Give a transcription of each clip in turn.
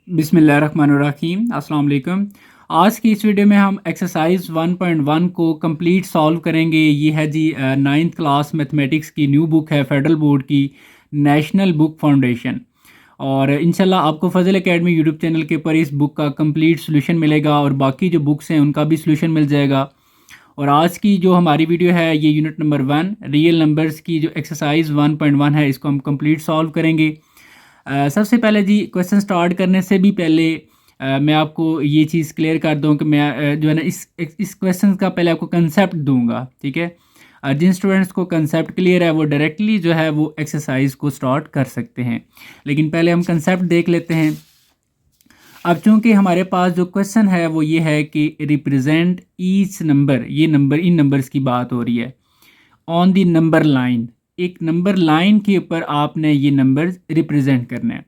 बिस्मिल्लाहिर्रहमानिर्रहीम अस्सलाम वालेकुम। आज की इस वीडियो में हम एक्सरसाइज 1.1 को कंप्लीट सॉल्व करेंगे। ये है जी नाइन्थ क्लास मैथमेटिक्स की न्यू बुक है फेडरल बोर्ड की, नेशनल बुक फाउंडेशन। और इंशाल्लाह आपको फजल एकेडमी यूट्यूब चैनल के ऊपर इस बुक का कंप्लीट सोल्यूशन मिलेगा और बाकी जो बुक्स हैं उनका भी सोल्यूशन मिल जाएगा। और आज की जो हमारी वीडियो है ये यूनिट नंबर 1 रियल नंबर्स की जो एक्सरसाइज 1.1 है इसको हम कंप्लीट सॉल्व करेंगे। सबसे पहले जी क्वेश्चन स्टार्ट करने से भी पहले मैं आपको ये चीज़ क्लियर कर दूं कि मैं जो है ना इस क्वेश्चन का पहले आपको कंसेप्ट दूंगा, ठीक है। जिन स्टूडेंट्स को कंसेप्ट क्लियर है वो डायरेक्टली जो है वो एक्सरसाइज को स्टार्ट कर सकते हैं, लेकिन पहले हम कंसेप्ट देख लेते हैं। अब चूंकि हमारे पास जो क्वेश्चन है वो ये है कि रिप्रेजेंट ईच नंबर, ये नंबर इन नंबर्स की बात हो रही है, ऑन दी नंबर लाइन, एक नंबर लाइन के ऊपर आपने ये नंबर रिप्रेजेंट करना है।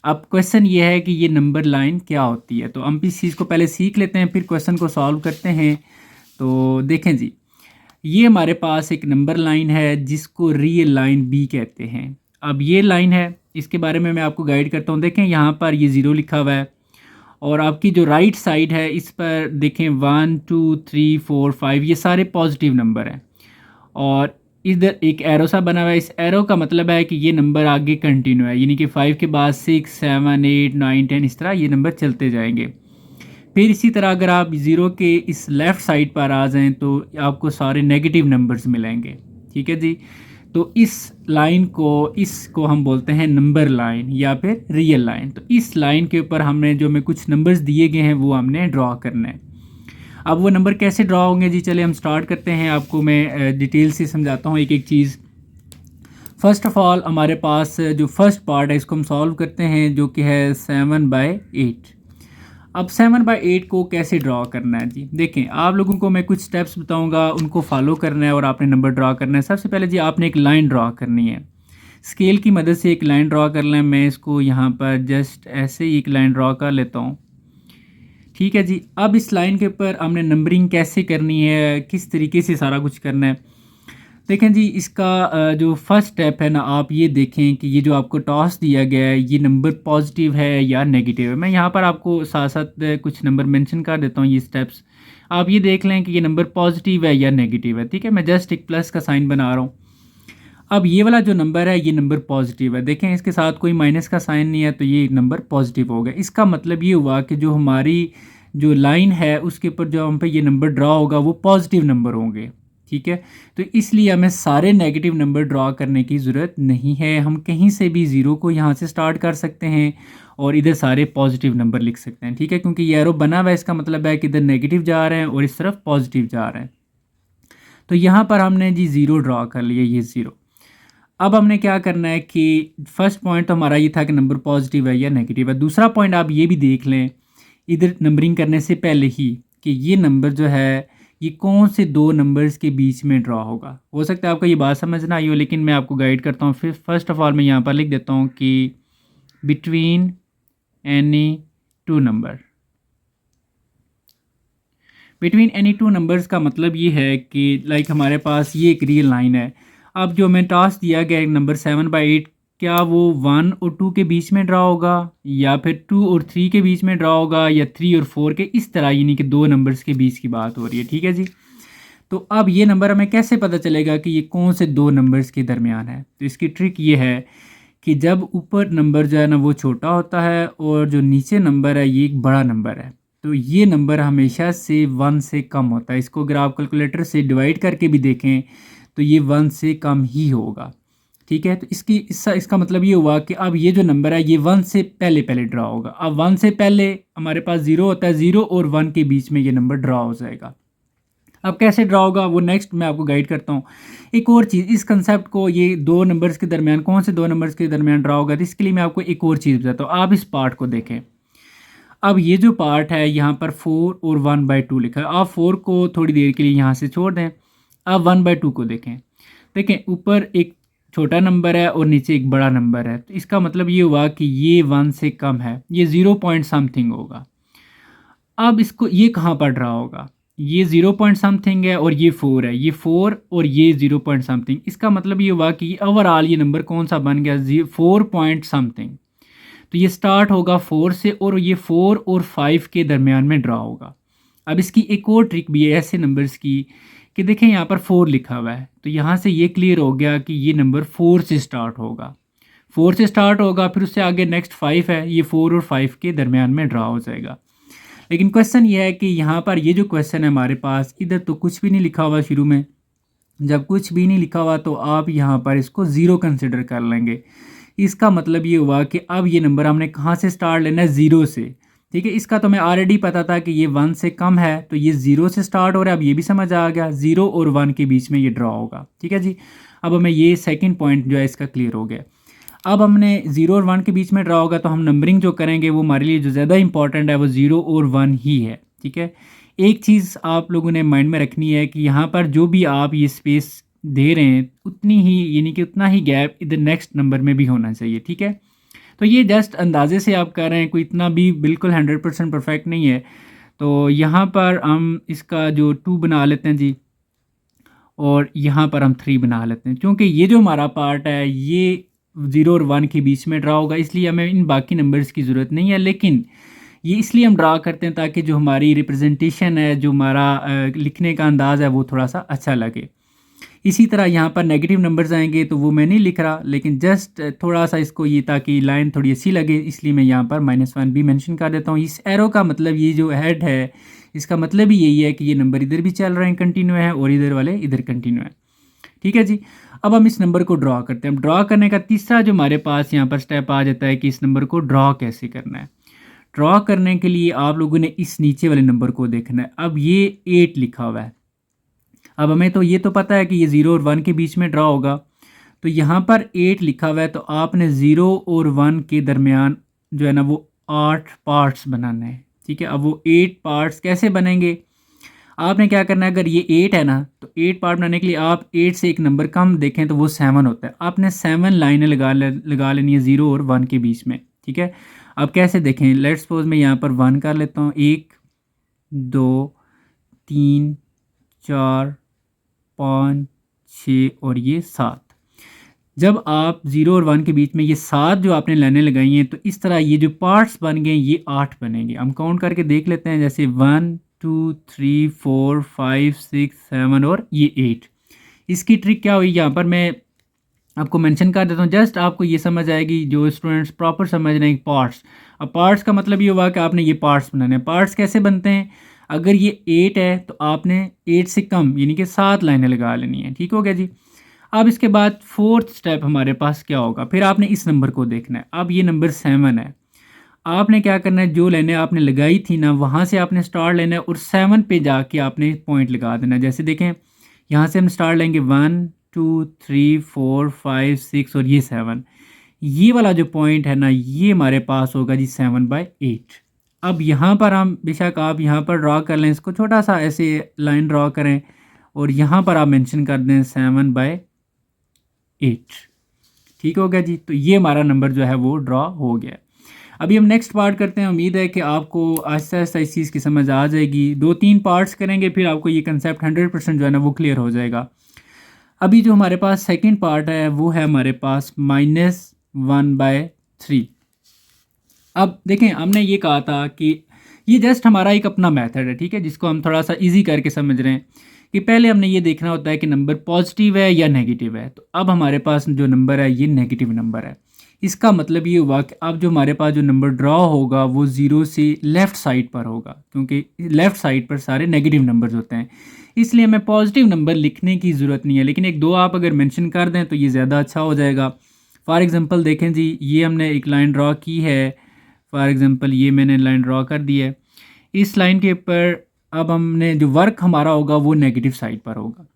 अब क्वेश्चन ये है कि ये नंबर लाइन क्या होती है, तो हम इस चीज़ को पहले सीख लेते हैं फिर क्वेश्चन को सॉल्व करते हैं। तो देखें जी, ये हमारे पास एक नंबर लाइन है जिसको रियल लाइन बी कहते हैं। अब ये लाइन है, इसके बारे में मैं आपको गाइड करता हूँ। देखें यहाँ पर ये ज़ीरो लिखा हुआ है और आपकी जो राइट साइड है इस पर देखें 1 2 3 4 5 ये सारे पॉजिटिव नंबर हैं और इधर एक एरो सा बना हुआ है। इस एरो का मतलब है कि ये नंबर आगे कंटिन्यू है, यानी कि 5 के बाद 6 7 8 9 10 इस तरह ये नंबर चलते जाएंगे। फिर इसी तरह अगर आप ज़ीरो के इस लेफ़्ट साइड पर आ जाएं तो आपको सारे नेगेटिव नंबर्स मिलेंगे, ठीक है जी। तो इस लाइन को, इसको हम बोलते हैं नंबर लाइन या फिर रियल लाइन। तो इस लाइन के ऊपर हमने जो में कुछ नंबर्स दिए गए हैं वो हमने ड्रॉ करना है। अब वो नंबर कैसे ड्रॉ होंगे जी, चले हम स्टार्ट करते हैं। आपको मैं डिटेल से समझाता हूँ एक एक चीज़। फ़र्स्ट ऑफ़ ऑल हमारे पास जो फर्स्ट पार्ट है इसको हम सॉल्व करते हैं, जो कि है 7/8। अब 7/8 को कैसे ड्रॉ करना है जी, देखें आप लोगों को मैं कुछ स्टेप्स बताऊंगा, उनको फॉलो करना है और आपने नंबर ड्रॉ करना है। सबसे पहले जी आपने एक लाइन ड्रॉ करनी है, स्केल की मदद से एक लाइन ड्रॉ कर लें। मैं इसको यहाँ पर जस्ट ऐसे ही एक लाइन ड्रॉ कर लेता हूँ, ठीक है जी। अब इस लाइन के ऊपर हमने नंबरिंग कैसे करनी है, किस तरीके से सारा कुछ करना है, देखें जी। इसका जो फर्स्ट स्टेप है ना, आप ये देखें कि ये जो आपको टास्क दिया गया है ये नंबर पॉजिटिव है या नेगेटिव है। मैं यहाँ पर आपको साथ साथ कुछ नंबर मेंशन कर देता हूँ, ये स्टेप्स आप ये देख लें कि ये नंबर पॉजिटिव है या नेगेटिव है, ठीक है। मैं जस्ट एक प्लस का साइन बना रहा हूँ। अब ये वाला जो नंबर है ये नंबर पॉजिटिव है, देखें इसके साथ कोई माइनस का साइन नहीं है, तो ये नंबर पॉजिटिव हो गया। इसका मतलब ये हुआ कि जो हमारी जो लाइन है उसके ऊपर जो हम पे ये नंबर ड्रॉ होगा वो पॉजिटिव नंबर होंगे, ठीक है। तो इसलिए हमें सारे नेगेटिव नंबर ड्रॉ करने की ज़रूरत नहीं है, हम कहीं से भी ज़ीरो को यहाँ से स्टार्ट कर सकते हैं और इधर सारे पॉजिटिव नंबर लिख सकते हैं, ठीक है। क्योंकि ये एरो बना हुआ है, इसका मतलब है कि इधर नेगेटिव जा रहे हैं और इस तरफ पॉजिटिव जा रहे हैं। तो यहाँ पर हमने जी ज़ीरो ड्रॉ कर लिया, ये ज़ीरो। अब हमने क्या करना है कि फर्स्ट पॉइंट तो हमारा ये था कि नंबर पॉजिटिव है या नेगेटिव है। दूसरा पॉइंट आप ये भी देख लें इधर नंबरिंग करने से पहले ही कि ये नंबर जो है ये कौन से दो नंबर्स के बीच में ड्रॉ होगा। हो सकता है आपको ये बात समझ ना आई हो, लेकिन मैं आपको गाइड करता हूँ। फिर फर्स्ट ऑफ ऑल मैं यहाँ पर लिख देता हूँ कि between any two number. Between any two numbers का मतलब ये है कि लाइक हमारे पास ये एक रियल लाइन है। अब जो हमें टास्क दिया गया है नंबर 7/8, क्या वो 1 और 2 के बीच में ड्रा होगा या फिर 2 और 3 के बीच में ड्रा होगा या 3 और 4 के, इस तरह, यानी कि दो नंबर्स के बीच की बात हो रही है, ठीक है जी। तो अब ये नंबर हमें कैसे पता चलेगा कि ये कौन से दो नंबर्स के दरमियान है। तो इसकी ट्रिक ये है कि जब ऊपर नंबर जो है ना वो छोटा होता है और जो नीचे नंबर है ये एक बड़ा नंबर है, तो ये नंबर हमेशा से 1 से कम होता है। इसको अगर आप कैलकुलेटर से डिवाइड करके भी देखें तो ये 1 से कम ही होगा, ठीक है। तो इसका मतलब ये हुआ कि अब ये जो नंबर है ये 1 से पहले पहले ड्रा होगा। अब 1 से पहले हमारे पास 0 होता है, 0 और 1 के बीच में ये नंबर ड्रा हो जाएगा। अब कैसे ड्रा होगा वो नेक्स्ट मैं आपको गाइड करता हूँ। एक और चीज़, इस कंसेप्ट को, ये दो नंबर्स के दरमियान कौन से दो नंबर्स के दरमियान ड्रा होगा, तो इसके लिए मैं आपको एक और चीज़ बताता हूँ। आप इस पार्ट को देखें। अब ये जो पार्ट है यहाँ पर 4 और 1/2 लिखा है। आप 4 को थोड़ी देर के लिए यहाँ से छोड़ दें। अब 1/2 को देखें। देखें ऊपर एक छोटा नंबर है और नीचे एक बड़ा नंबर है, तो इसका मतलब ये हुआ कि ये 1 से कम है, ये 0 पॉइंट समथिंग होगा। अब इसको ये कहाँ पर ड्रा होगा, ये 0 पॉइंट समथिंग है और ये 4 है, ये 4 और ये 0 पॉइंट समथिंग। इसका मतलब ये हुआ कि ओवरऑल ये नंबर कौन सा बन गया, 4 पॉइंट समथिंग। तो ये स्टार्ट होगा 4 से और ये 4 और 5 के दरमियान में ड्रा होगा। अब इसकी एक और ट्रिक भी है ऐसे नंबर्स की कि देखें यहाँ पर 4 लिखा हुआ है, तो यहाँ से ये क्लियर हो गया कि ये नंबर 4 से स्टार्ट होगा। 4 से स्टार्ट होगा, फिर उससे आगे नेक्स्ट 5 है, ये 4 और 5 के दरमियान में ड्रा हो जाएगा। लेकिन क्वेश्चन ये है कि यहाँ पर ये जो क्वेश्चन है हमारे पास, इधर तो कुछ भी नहीं लिखा हुआ शुरू में। जब कुछ भी नहीं लिखा हुआ तो आप यहाँ पर इसको ज़ीरो कंसिडर कर लेंगे। इसका मतलब ये हुआ कि अब ये नंबर हमने कहाँ से स्टार्ट लेना है, ज़ीरो से। ठीक है, इसका तो मैं ऑलरेडी पता था कि ये 1 से कम है, तो ये 0 से स्टार्ट हो रहा है। अब ये भी समझ आ गया, 0 और 1 के बीच में ये ड्रा होगा। ठीक है जी, अब हमें ये सेकंड पॉइंट जो है इसका क्लियर हो गया। अब हमने 0 और 1 के बीच में ड्रा होगा, तो हम नंबरिंग जो करेंगे वो हमारे लिए जो ज़्यादा इंपॉर्टेंट है वो 0 और 1 ही है। ठीक है, एक चीज़ आप लोगों ने माइंड में रखनी है कि यहाँ पर जो भी आप ये स्पेस दे रहे हैं उतनी ही, यानी कि उतना ही गैप इधर नेक्स्ट नंबर में भी होना चाहिए। ठीक है, तो ये जस्ट अंदाजे से आप कर रहे हैं, कोई इतना भी बिल्कुल 100% परफेक्ट नहीं है। तो यहाँ पर हम इसका जो 2 बना लेते हैं जी, और यहाँ पर हम 3 बना लेते हैं, क्योंकि ये जो हमारा पार्ट है ये 0 और 1 के बीच में ड्रा होगा, इसलिए हमें इन बाकी नंबर्स की ज़रूरत नहीं है। लेकिन ये इसलिए हम ड्रा करते हैं ताकि जो हमारी रिप्रेजेंटेशन है, जो हमारा लिखने का अंदाज़ है वो थोड़ा सा अच्छा लगे। इसी तरह यहाँ पर नेगेटिव नंबर्स आएंगे तो वो मैं नहीं लिख रहा, लेकिन जस्ट थोड़ा सा इसको ये, ताकि लाइन थोड़ी अच्छी लगे, इसलिए मैं यहाँ पर -1 भी मेंशन कर देता हूँ। इस एरो का मतलब, ये जो हेड है इसका मतलब ही यही है कि ये नंबर इधर भी चल रहे हैं, कंटिन्यू है, और इधर वाले इधर कंटिन्यू है। ठीक है जी, अब हम इस नंबर को ड्रा करते हैं। ड्रा करने का तीसरा जो हमारे पास यहाँ पर स्टेप आ जाता है कि इस नंबर को ड्रा कैसे करना है। ड्रा करने के लिए आप लोगों ने इस नीचे वाले नंबर को देखना है। अब ये 8 लिखा हुआ है, अब हमें तो ये तो पता है कि ये 0 और 1 के बीच में ड्रा होगा, तो यहाँ पर 8 लिखा हुआ है, तो आपने 0 और 1 के दरमियान जो है ना वो 8 पार्ट्स बनाने हैं। ठीक है, अब वो 8 पार्ट्स कैसे बनेंगे, आपने क्या करना है, अगर ये 8 है ना, तो 8 पार्ट बनाने के लिए आप 8 से एक नंबर कम देखें तो वो 7 होता है। आपने 7 लाइनें लगा लेनी है 0 और 1 के बीच में। ठीक है, अब कैसे देखें, लेट्स सपोज मैं यहाँ पर 1 कर लेता हूँ, 1 2 3 4 5 6 और ये 7। जब आप 0 और 1 के बीच में ये 7 जो आपने लाइनें लगाई हैं, तो इस तरह ये जो पार्ट्स बन गए ये 8 बनेंगे। हम काउंट करके देख लेते हैं, जैसे 1 2 3 4 5 6 7 और ये 8। इसकी ट्रिक क्या हुई, यहाँ पर मैं आपको मेंशन कर देता हूँ, जस्ट आपको ये समझ आएगी, जो स्टूडेंट्स प्रॉपर समझ रहे हैं पार्ट्स। अब पार्ट्स का मतलब ये हुआ कि आपने ये पार्ट्स बनाने हैं। पार्ट्स कैसे बनते हैं, अगर ये 8 है तो आपने 8 से कम यानी कि 7 लाइनें लगा लेनी है। ठीक हो गया जी, अब इसके बाद फोर्थ स्टेप हमारे पास क्या होगा, फिर आपने इस नंबर को देखना है। अब ये नंबर 7 है, आपने क्या करना है, जो लाइनें आपने लगाई थी ना वहाँ से आपने स्टार लेना है और 7 पे जाके आपने पॉइंट लगा देना है। जैसे देखें, यहाँ से हम स्टार लेंगे 1 2 3 4 5 6 और ये 7। ये वाला जो पॉइंट है ना ये हमारे पास होगा जी 7/8। अब यहाँ पर हम, बेशक आप यहाँ पर ड्रा कर लें, इसको छोटा सा ऐसे लाइन ड्रा करें और यहाँ पर आप मेंशन कर दें 7/8। ठीक हो गया जी, तो ये हमारा नंबर जो है वो ड्रा हो गया। अभी हम नेक्स्ट पार्ट करते हैं। उम्मीद है कि आपको आहिस्ता आहिस्ता इस चीज़ की समझ आ जाएगी। 2-3 पार्ट्स करेंगे फिर आपको ये कंसेप्ट 100% जो है ना वो क्लियर हो जाएगा। अभी जो हमारे पास सेकंड पार्ट है वो है हमारे पास -1/3। अब देखें, हमने ये कहा था कि ये जस्ट हमारा एक अपना मेथड है, ठीक है, जिसको हम थोड़ा सा इजी करके समझ रहे हैं कि पहले हमने ये देखना होता है कि नंबर पॉजिटिव है या नेगेटिव है। तो अब हमारे पास जो नंबर है ये नेगेटिव नंबर है। इसका मतलब ये हुआ कि अब जो हमारे पास जो नंबर ड्रॉ होगा वो 0 से लेफ़्ट साइड पर होगा, क्योंकि लेफ़्ट साइड पर सारे नेगेटिव नंबर्स होते हैं, इसलिए हमें पॉजिटिव नंबर लिखने की ज़रूरत नहीं है। लेकिन एक दो आप अगर मेंशन कर दें तो ये ज़्यादा अच्छा हो जाएगा। फॉर एग्ज़ाम्पल देखें जी, ये हमने एक लाइन ड्रॉ की है, फॉर एग्ज़ाम्पल ये मैंने लाइन ड्रॉ कर दी है। इस लाइन के ऊपर अब हमने जो वर्क हमारा होगा वो नेगेटिव साइड पर होगा,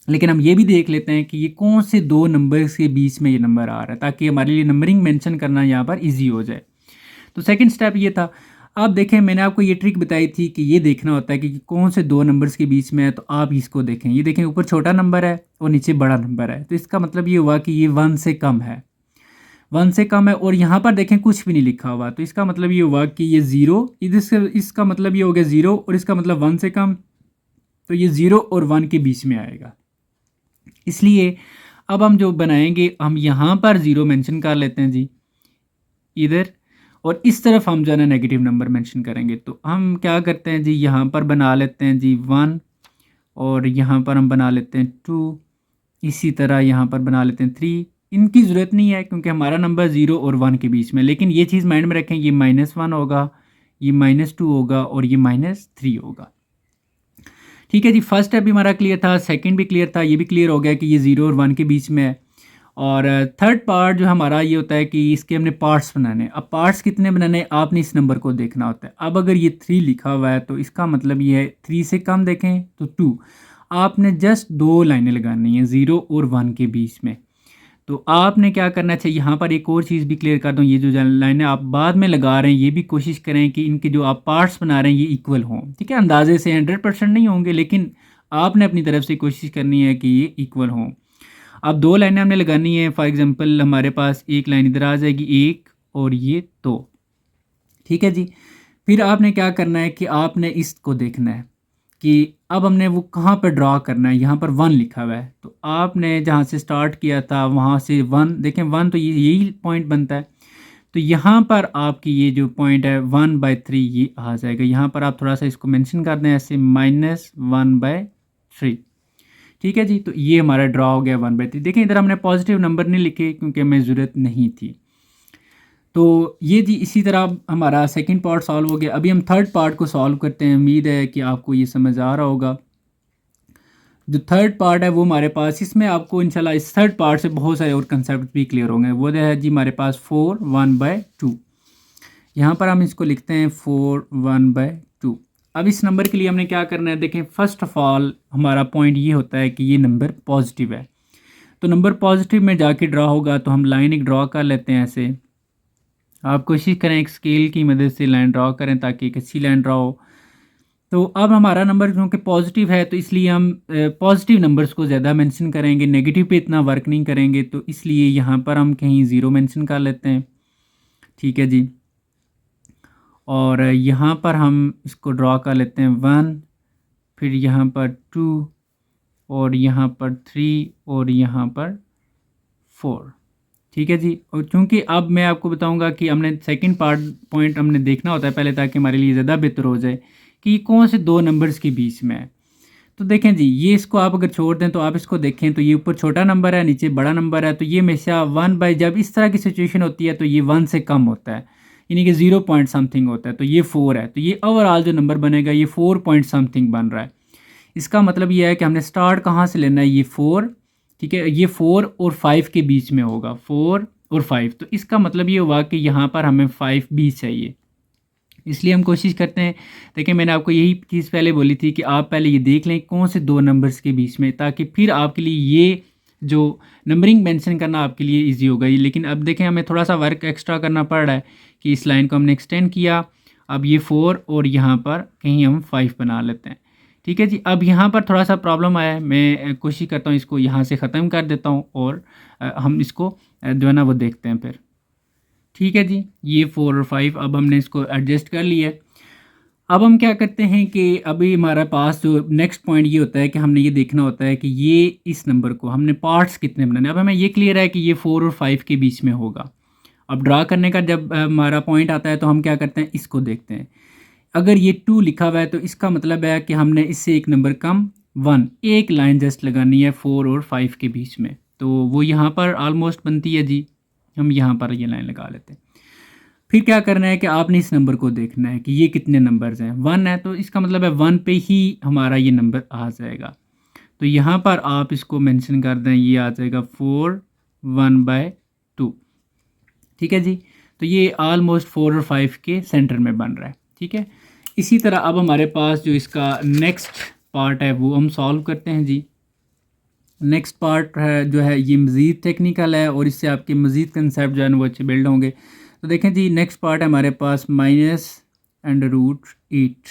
लेकिन हम ये भी देख लेते हैं कि ये कौन से दो नंबर्स के बीच में ये नंबर आ रहा है, ताकि हमारे लिए नंबरिंग मेंशन करना यहाँ पर इजी हो जाए। तो सेकंड स्टेप ये था। अब देखें, मैंने आपको ये ट्रिक बताई थी कि ये देखना होता है कि कौन से दो नंबर्स के बीच में है, तो आप इसको देखें। ये देखें, ऊपर छोटा नंबर है और नीचे बड़ा नंबर है, तो इसका मतलब ये हुआ कि ये 1 से कम है, 1 से कम है। और यहाँ पर देखें कुछ भी नहीं लिखा हुआ, तो इसका मतलब ये हुआ कि ये 0, इसका मतलब ये हो गया 0 और इसका मतलब 1 से कम, तो ये 0 और 1 के बीच में आएगा। इसलिए अब हम जो बनाएंगे, हम यहाँ पर 0 मेंशन कर लेते हैं जी इधर, और इस तरफ हम जो है ना नेगेटिव नंबर मेंशन करेंगे। तो हम क्या करते हैं जी, यहाँ पर बना लेते हैं जी 1, और यहाँ पर हम बना लेते हैं 2, इसी तरह यहाँ पर बना लेते हैं 3। इनकी ज़रूरत नहीं है क्योंकि हमारा नंबर 0 और 1 के बीच में, लेकिन ये चीज़ माइंड में रखें, ये -1 होगा, ये -2 होगा और ये -3 होगा। ठीक है जी, फर्स्ट स्टेप भी हमारा क्लियर था, सेकंड भी क्लियर था, ये भी क्लियर हो गया कि ये 0 और 1 के बीच में है। और थर्ड पार्ट जो हमारा ये होता है कि इसके हमने पार्ट्स बनाने हैं। अब पार्ट्स कितने बनाने हैं, आपने इस नंबर को देखना होता है। अब अगर ये 3 लिखा हुआ है तो इसका मतलब ये है 3 से कम देखें तो 2। आपने जस्ट 2 लाइनें लगानी है 0 और 1 के बीच में। तो आपने क्या करना चाहिए, यहाँ पर एक और चीज़ भी क्लियर कर दूँ, ये जो लाइनें आप बाद में लगा रहे हैं ये भी कोशिश करें कि इनके जो आप पार्ट्स बना रहे हैं ये इक्वल हों। ठीक है, अंदाजे से 100% नहीं होंगे, लेकिन आपने अपनी तरफ से कोशिश करनी है कि ये इक्वल हों। अब 2 लाइनें हमने लगानी है। फॉर एग्जांपल हमारे पास एक लाइन इधर आ जाएगी 1 और ये 2। ठीक है जी, फिर आपने क्या करना है कि आपने इसको देखना है कि अब हमने वो कहाँ पर ड्रा करना है। यहाँ पर 1 लिखा हुआ है, तो आपने जहाँ से स्टार्ट किया था वहाँ से 1 देखें, 1 तो ये यही पॉइंट बनता है। तो यहाँ पर आपकी ये जो पॉइंट है 1/3 ये आ जाएगा। यहाँ पर आप थोड़ा सा इसको मेंशन कर दें ऐसे -1/3। ठीक है जी, तो ये हमारा ड्रा हो गया 1/3। देखें इधर हमने पॉजिटिव नंबर नहीं लिखे क्योंकि हमें ज़रूरत नहीं थी। तो ये जी इसी तरह हमारा सेकंड पार्ट सॉल्व हो गया। अभी हम थर्ड पार्ट को सॉल्व करते हैं। उम्मीद है कि आपको ये समझ आ रहा होगा। जो थर्ड पार्ट है वो हमारे पास, इसमें आपको इंशाल्लाह इस थर्ड पार्ट से बहुत सारे और कंसेप्ट भी क्लियर होंगे। वो है जी हमारे पास 4 1/2। यहाँ पर हम इसको लिखते हैं 4 1/2। अब इस नंबर के लिए हमने क्या करना है, देखें फर्स्ट ऑफ ऑल हमारा पॉइंट ये होता है कि ये नंबर पॉजिटिव है। तो नंबर पॉजिटिव में जाके ड्रा होगा, तो हम लाइन एक ड्रा कर लेते हैं ऐसे। आप कोशिश करें एक स्केल की मदद से लाइन ड्रा करें ताकि एक अच्छी लाइन ड्रा हो। तो अब हमारा नंबर क्योंकि पॉजिटिव है तो इसलिए हम पॉजिटिव नंबर्स को ज़्यादा मेंशन करेंगे, नेगेटिव पे इतना वर्क नहीं करेंगे। तो इसलिए यहाँ पर हम कहीं 0 मेंशन कर लेते हैं। ठीक है जी, और यहाँ पर हम इसको ड्रा कर लेते हैं 1, फिर यहाँ पर 2 और यहाँ पर 3 और यहाँ पर 4। ठीक है जी, और चूँकि अब मैं आपको बताऊंगा कि हमने सेकंड पॉइंट हमने देखना होता है पहले, ताकि हमारे लिए ज़्यादा बेहतर हो जाए कि ये कौन से 2 नंबर्स के बीच में है। तो देखें जी, ये इसको आप अगर छोड़ दें तो आप इसको देखें तो ये ऊपर छोटा नंबर है, नीचे बड़ा नंबर है। तो ये हमेशा 1 जब इस तरह की सिचुएशन होती है तो ये 1 से कम होता है, यानी कि 0 पॉइंट समथिंग होता है। तो ये 4 है, तो ये ओवरऑल जो नंबर बनेगा ये 4 पॉइंट समथिंग बन रहा है। इसका मतलब ये है कि हमने स्टार्ट कहाँ से लेना है, ये 4। ठीक है, ये 4 और 5 के बीच में होगा, 4 और 5। तो इसका मतलब ये हुआ कि यहाँ पर हमें 5 भी चाहिए। इसलिए हम कोशिश करते हैं, देखिए मैंने आपको यही चीज़ पहले बोली थी कि आप पहले ये देख लें कौन से 2 नंबर्स के बीच में, ताकि फिर आपके लिए ये जो नंबरिंग मेंशन करना आपके लिए इजी होगा। लेकिन अब देखें हमें थोड़ा सा वर्क एक्स्ट्रा करना पड़ रहा है कि इस लाइन को हमने एक्सटेंड किया। अब ये 4 और यहाँ पर कहीं हम 5 बना लेते हैं। ठीक है जी, अब यहाँ पर थोड़ा सा प्रॉब्लम आया है, मैं कोशिश करता हूँ इसको यहाँ से ख़त्म कर देता हूँ और हम इसको जो है ना वो देखते हैं फिर। ठीक है जी, ये 4 और 5 अब हमने इसको एडजस्ट कर लिया है। अब हम क्या करते हैं कि अभी हमारे पास जो नेक्स्ट पॉइंट ये होता है कि हमने ये देखना होता है कि ये इस नंबर को हमने पार्ट्स कितने बनाने। अब हमें ये क्लियर है कि ये 4 और 5 के बीच में होगा। अब ड्रा करने का जब हमारा पॉइंट आता है तो हम क्या करते हैं, इसको देखते हैं। अगर ये 2 लिखा हुआ है तो इसका मतलब है कि हमने इससे एक नंबर कम 1, एक लाइन जस्ट लगानी है 4 और 5 के बीच में। तो वो यहाँ पर ऑलमोस्ट बनती है जी, हम यहाँ पर ये लाइन लगा लेते हैं। फिर क्या करना है कि आपने इस नंबर को देखना है कि ये कितने नंबर्स हैं। 1 है तो इसका मतलब है 1 पे ही हमारा ये नंबर आ जाएगा। तो यहाँ पर आप इसको मेंशन कर दें, ये आ जाएगा 4 1/2। ठीक है जी, तो ये ऑलमोस्ट 4 और 5 के सेंटर में बन रहा है। ठीक है, इसी तरह अब हमारे पास जो इसका नेक्स्ट पार्ट है वो हम सॉल्व करते हैं जी। नेक्स्ट पार्ट है जो है ये मज़ीद टेक्निकल है और इससे आपके मज़ीद कंसेप्ट जो है वो अच्छे बिल्ड होंगे। तो देखें जी, नेक्स्ट पार्ट है हमारे पास -√8।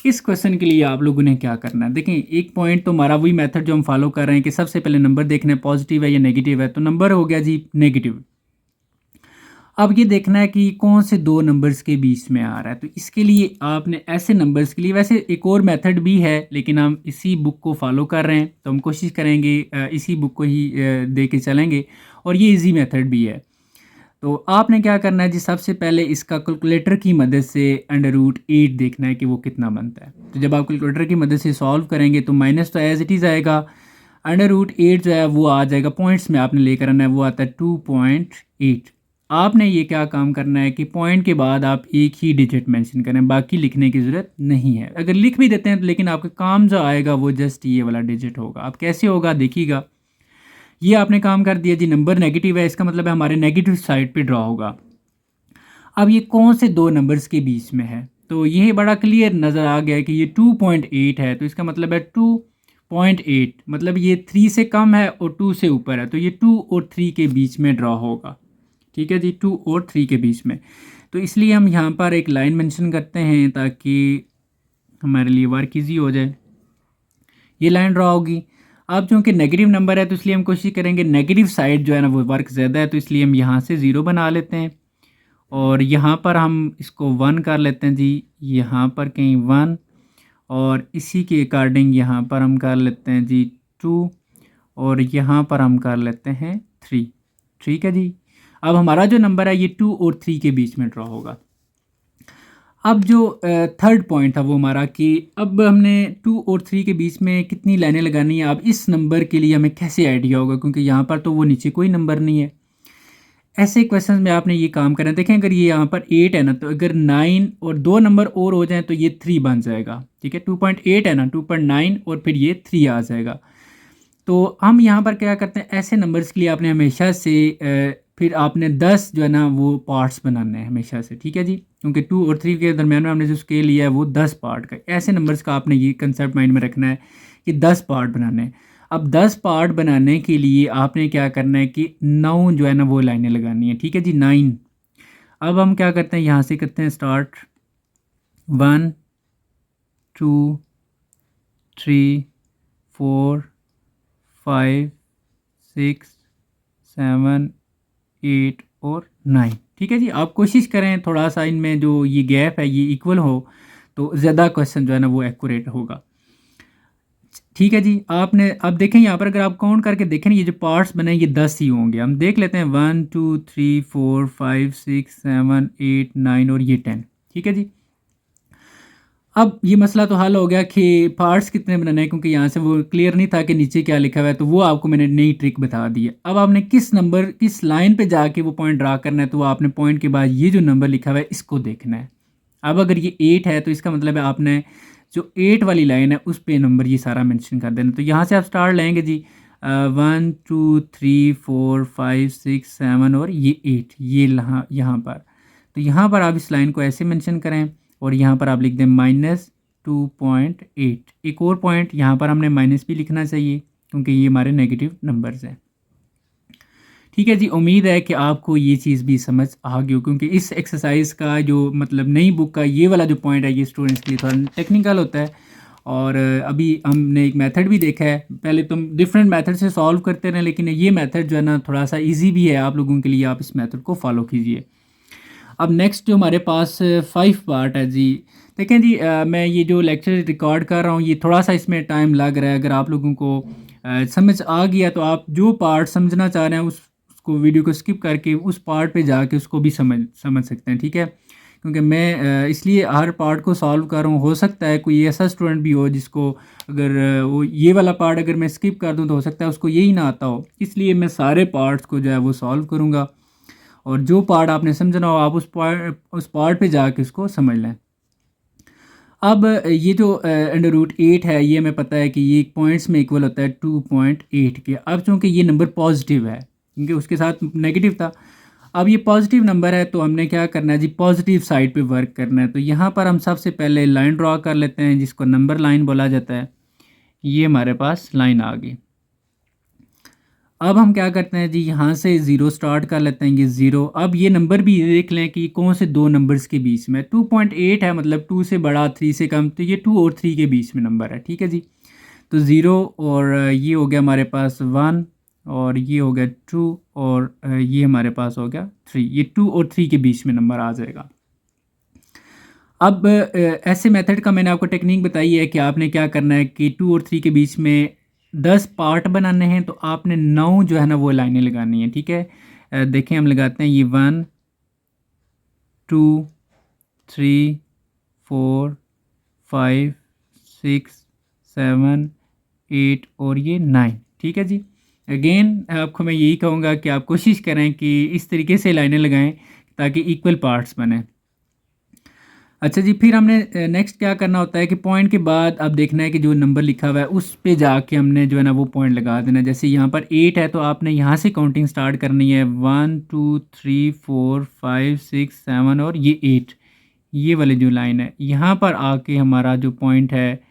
इस क्वेश्चन के लिए आप लोगों ने क्या करना है, देखें एक पॉइंट तो हमारा वही मेथड जो हम फॉलो कर रहे हैं कि सबसे पहले नंबर देखना है पॉजिटिव है या नेगेटिव है। तो नंबर हो गया जी नेगेटिव। अब ये देखना है कि कौन से 2 नंबर्स के बीच में आ रहा है। तो इसके लिए आपने ऐसे नंबर्स के लिए, वैसे एक और मेथड भी है लेकिन हम इसी बुक को फॉलो कर रहे हैं तो हम कोशिश करेंगे इसी बुक को ही दे के चलेंगे, और ये इजी मेथड भी है। तो आपने क्या करना है जी, सबसे पहले इसका कैलकुलेटर की मदद से √8 देखना है कि वो कितना बनता है। तो जब आप कैलकुलेटर की मदद से सॉल्व करेंगे तो माइनस तो एज इट इज़ आएगा, √8 जो है वो आ जाएगा पॉइंट्स में, आपने लेकर आना है, वो आता है 2.8। आपने ये क्या काम करना है कि पॉइंट के बाद आप एक ही डिजिट मेंशन करें, बाकी लिखने की ज़रूरत नहीं है। अगर लिख भी देते हैं तो लेकिन आपका काम जो आएगा वो जस्ट ये वाला डिजिट होगा। अब कैसे होगा देखिएगा, ये आपने काम कर दिया जी, नंबर नेगेटिव है, इसका मतलब है हमारे नेगेटिव साइड पे ड्रा होगा। अब ये कौन से दो नंबर्स के बीच में है, तो ये बड़ा क्लियर नज़र आ गया है कि ये 2.8 है, तो इसका मतलब है 2.8 मतलब ये 3 से कम है और 2 से ऊपर है, तो ये 2 और 3 के बीच में ड्रा होगा। ठीक है जी, 2 और 3 के बीच में। तो इसलिए हम यहाँ पर एक लाइन मेंशन करते हैं ताकि हमारे लिए वर्क ईजी हो जाए। ये लाइन ड्रा होगी। अब चूँकि नेगेटिव नंबर है तो इसलिए हम कोशिश करेंगे नेगेटिव साइड जो है ना वो वर्क ज़्यादा है, तो इसलिए हम यहाँ से 0 बना लेते हैं और यहाँ पर हम इसको 1 कर लेते हैं जी, यहाँ पर कहीं 1 और इसी के अकॉर्डिंग यहाँ पर हम कर लेते हैं जी 2 और यहाँ पर हम कर लेते हैं 3। ठीक है जी, अब हमारा जो नंबर है ये 2 और 3 के बीच में ड्रा होगा। अब जो थर्ड पॉइंट था वो हमारा कि अब हमने 2 और 3 के बीच में कितनी लाइनें लगानी है। अब इस नंबर के लिए हमें कैसे आइडिया होगा, क्योंकि यहाँ पर तो वो नीचे कोई नंबर नहीं है। ऐसे क्वेश्चन में आपने ये काम करना है। देखें अगर ये यहाँ पर 8 है ना, तो अगर 9 और 2 नंबर और हो जाएं तो ये 3 बन जाएगा। ठीक है, 2.8 है ना, 2.9 और फिर ये 3 आ जाएगा। तो हम यहाँ पर क्या करते हैं, ऐसे नंबर्स के लिए आपने हमेशा से फिर आपने 10 जो है ना वो पार्ट्स बनाने हैं हमेशा से। ठीक है जी, क्योंकि 2 और 3 के दरमियान में हमने जो स्केल लिया है वो 10 पार्ट का। ऐसे नंबर्स का आपने ये कंसेप्ट माइंड में रखना है कि 10 पार्ट बनाने हैं। अब 10 पार्ट बनाने के लिए आपने क्या करना है कि 9 जो है ना वो लाइनें लगानी है। ठीक है जी, 9। अब हम क्या करते हैं, यहाँ से करते हैं स्टार्ट, 1 2 3 4 5 6 7 8 और 9। ठीक है जी, आप कोशिश करें थोड़ा सा इनमें जो ये गैप है ये इक्वल हो, तो ज़्यादा क्वेश्चन जो है ना वो एक्यूरेट होगा। ठीक है जी, आपने अब देखें यहाँ पर अगर आप काउंट करके देखें ये जो पार्ट्स बने ये 10 ही होंगे। हम देख लेते हैं 1 2 3 4 5 6 7 8 9 और ये 10। ठीक है जी, अब ये मसला तो हल हो गया कि पार्ट्स कितने बनाने हैं, क्योंकि यहाँ से वो क्लियर नहीं था कि नीचे क्या लिखा हुआ है, तो वो आपको मैंने नई ट्रिक बता दी है। अब आपने किस नंबर किस लाइन पे जाके वो पॉइंट ड्रा करना है, तो वो आपने पॉइंट के बाद ये जो नंबर लिखा हुआ है इसको देखना है। अब अगर ये 8 है तो इसका मतलब है आपने जो 8 वाली लाइन है उस पे नंबर ये सारा मेंशन कर देना। तो यहाँ से आप स्टार्ट लेंगे जी, 1 2 3 4 5 6 7 और ये 8, ये यहाँ पर। तो यहाँ पर आप इस लाइन को ऐसे मेंशन करें और यहाँ पर आप लिख दें -2.8। एक और पॉइंट यहाँ पर हमने माइनस भी लिखना चाहिए क्योंकि ये हमारे नेगेटिव नंबर्स हैं। ठीक है जी, उम्मीद है कि आपको ये चीज़ भी समझ आ गई हो, क्योंकि इस एक्सरसाइज का जो मतलब नई बुक का ये वाला जो पॉइंट है ये स्टूडेंट्स के लिए थोड़ा टेक्निकल होता है। और अभी हमने एक मेथड भी देखा है, पहले तुम डिफरेंट मेथड से सॉल्व करते रहे, लेकिन ये मेथड जो है ना थोड़ा सा ईजी भी है आप लोगों के लिए, आप इस मेथड को फॉलो कीजिए। अब नेक्स्ट जो हमारे पास 5 पार्ट है जी, देखें जी, मैं ये जो लेक्चर रिकॉर्ड कर रहा हूँ ये थोड़ा सा इसमें टाइम लग रहा है। अगर आप लोगों को समझ आ गया तो आप जो पार्ट समझना चाह रहे हैं उसको वीडियो को स्किप करके उस पार्ट पे जाके उसको भी समझ सकते हैं। ठीक है, क्योंकि मैं इसलिए हर पार्ट को सॉल्व कर रहा हूँ। हो सकता है कोई ऐसा स्टूडेंट भी हो जिसको अगर वो ये वाला पार्ट अगर मैं स्किप कर दूँ तो हो सकता है उसको यही ना आता हो, इसलिए मैं सारे पार्ट्स को जो है वो सॉल्व करूँगा और जो पार्ट आपने समझना हो आप उस पार्ट पे जाके उसको समझ लें। अब ये जो √8 है ये हमें पता है कि ये पॉइंट्स में इक्वल होता है 2.8 के। अब चूँकि ये नंबर पॉजिटिव है क्योंकि उसके साथ नेगेटिव था, अब ये पॉजिटिव नंबर है तो हमने क्या करना है जी, पॉजिटिव साइड पे वर्क करना है। तो यहाँ पर हम सबसे पहले लाइन ड्रॉ कर लेते हैं जिसको नंबर लाइन बोला जाता है। ये हमारे पास लाइन आ गई। अब हम क्या करते हैं जी, यहाँ से 0 स्टार्ट कर लेते हैं, ये 0। अब ये नंबर भी देख लें कि कौन से दो नंबर्स के बीच में। 2.8 है मतलब 2 से बड़ा 3 से कम, तो ये 2 और 3 के बीच में नंबर है। ठीक है जी, तो 0 और ये हो गया हमारे पास 1 और ये हो गया 2 और ये हमारे पास हो गया 3। ये 2 और 3 के बीच में नंबर आ जाएगा। अब ऐसे मेथड का मैंने आपको टेक्निक बताई है कि आपने क्या करना है कि 2 और 3 के बीच में 10 पार्ट बनाने हैं, तो आपने 9 जो है ना वो लाइनें लगानी है। ठीक है, देखें हम लगाते हैं ये 1 2 3 4 5 6 7 8 और ये 9। ठीक है जी। अगेन आपको मैं यही कहूँगा कि आप कोशिश करें कि इस तरीके से लाइनें लगाएं ताकि इक्वल पार्ट्स बने। अच्छा जी, फिर हमने नेक्स्ट क्या करना होता है कि पॉइंट के बाद अब देखना है कि जो नंबर लिखा हुआ है उस पे जाके हमने जो है ना वो पॉइंट लगा देना है। जैसे यहाँ पर 8 है तो आपने यहाँ से काउंटिंग स्टार्ट करनी है, 1 2 3 4 5 6 7 और ये 8, ये वाली जो लाइन है यहाँ पर आके हमारा जो पॉइंट है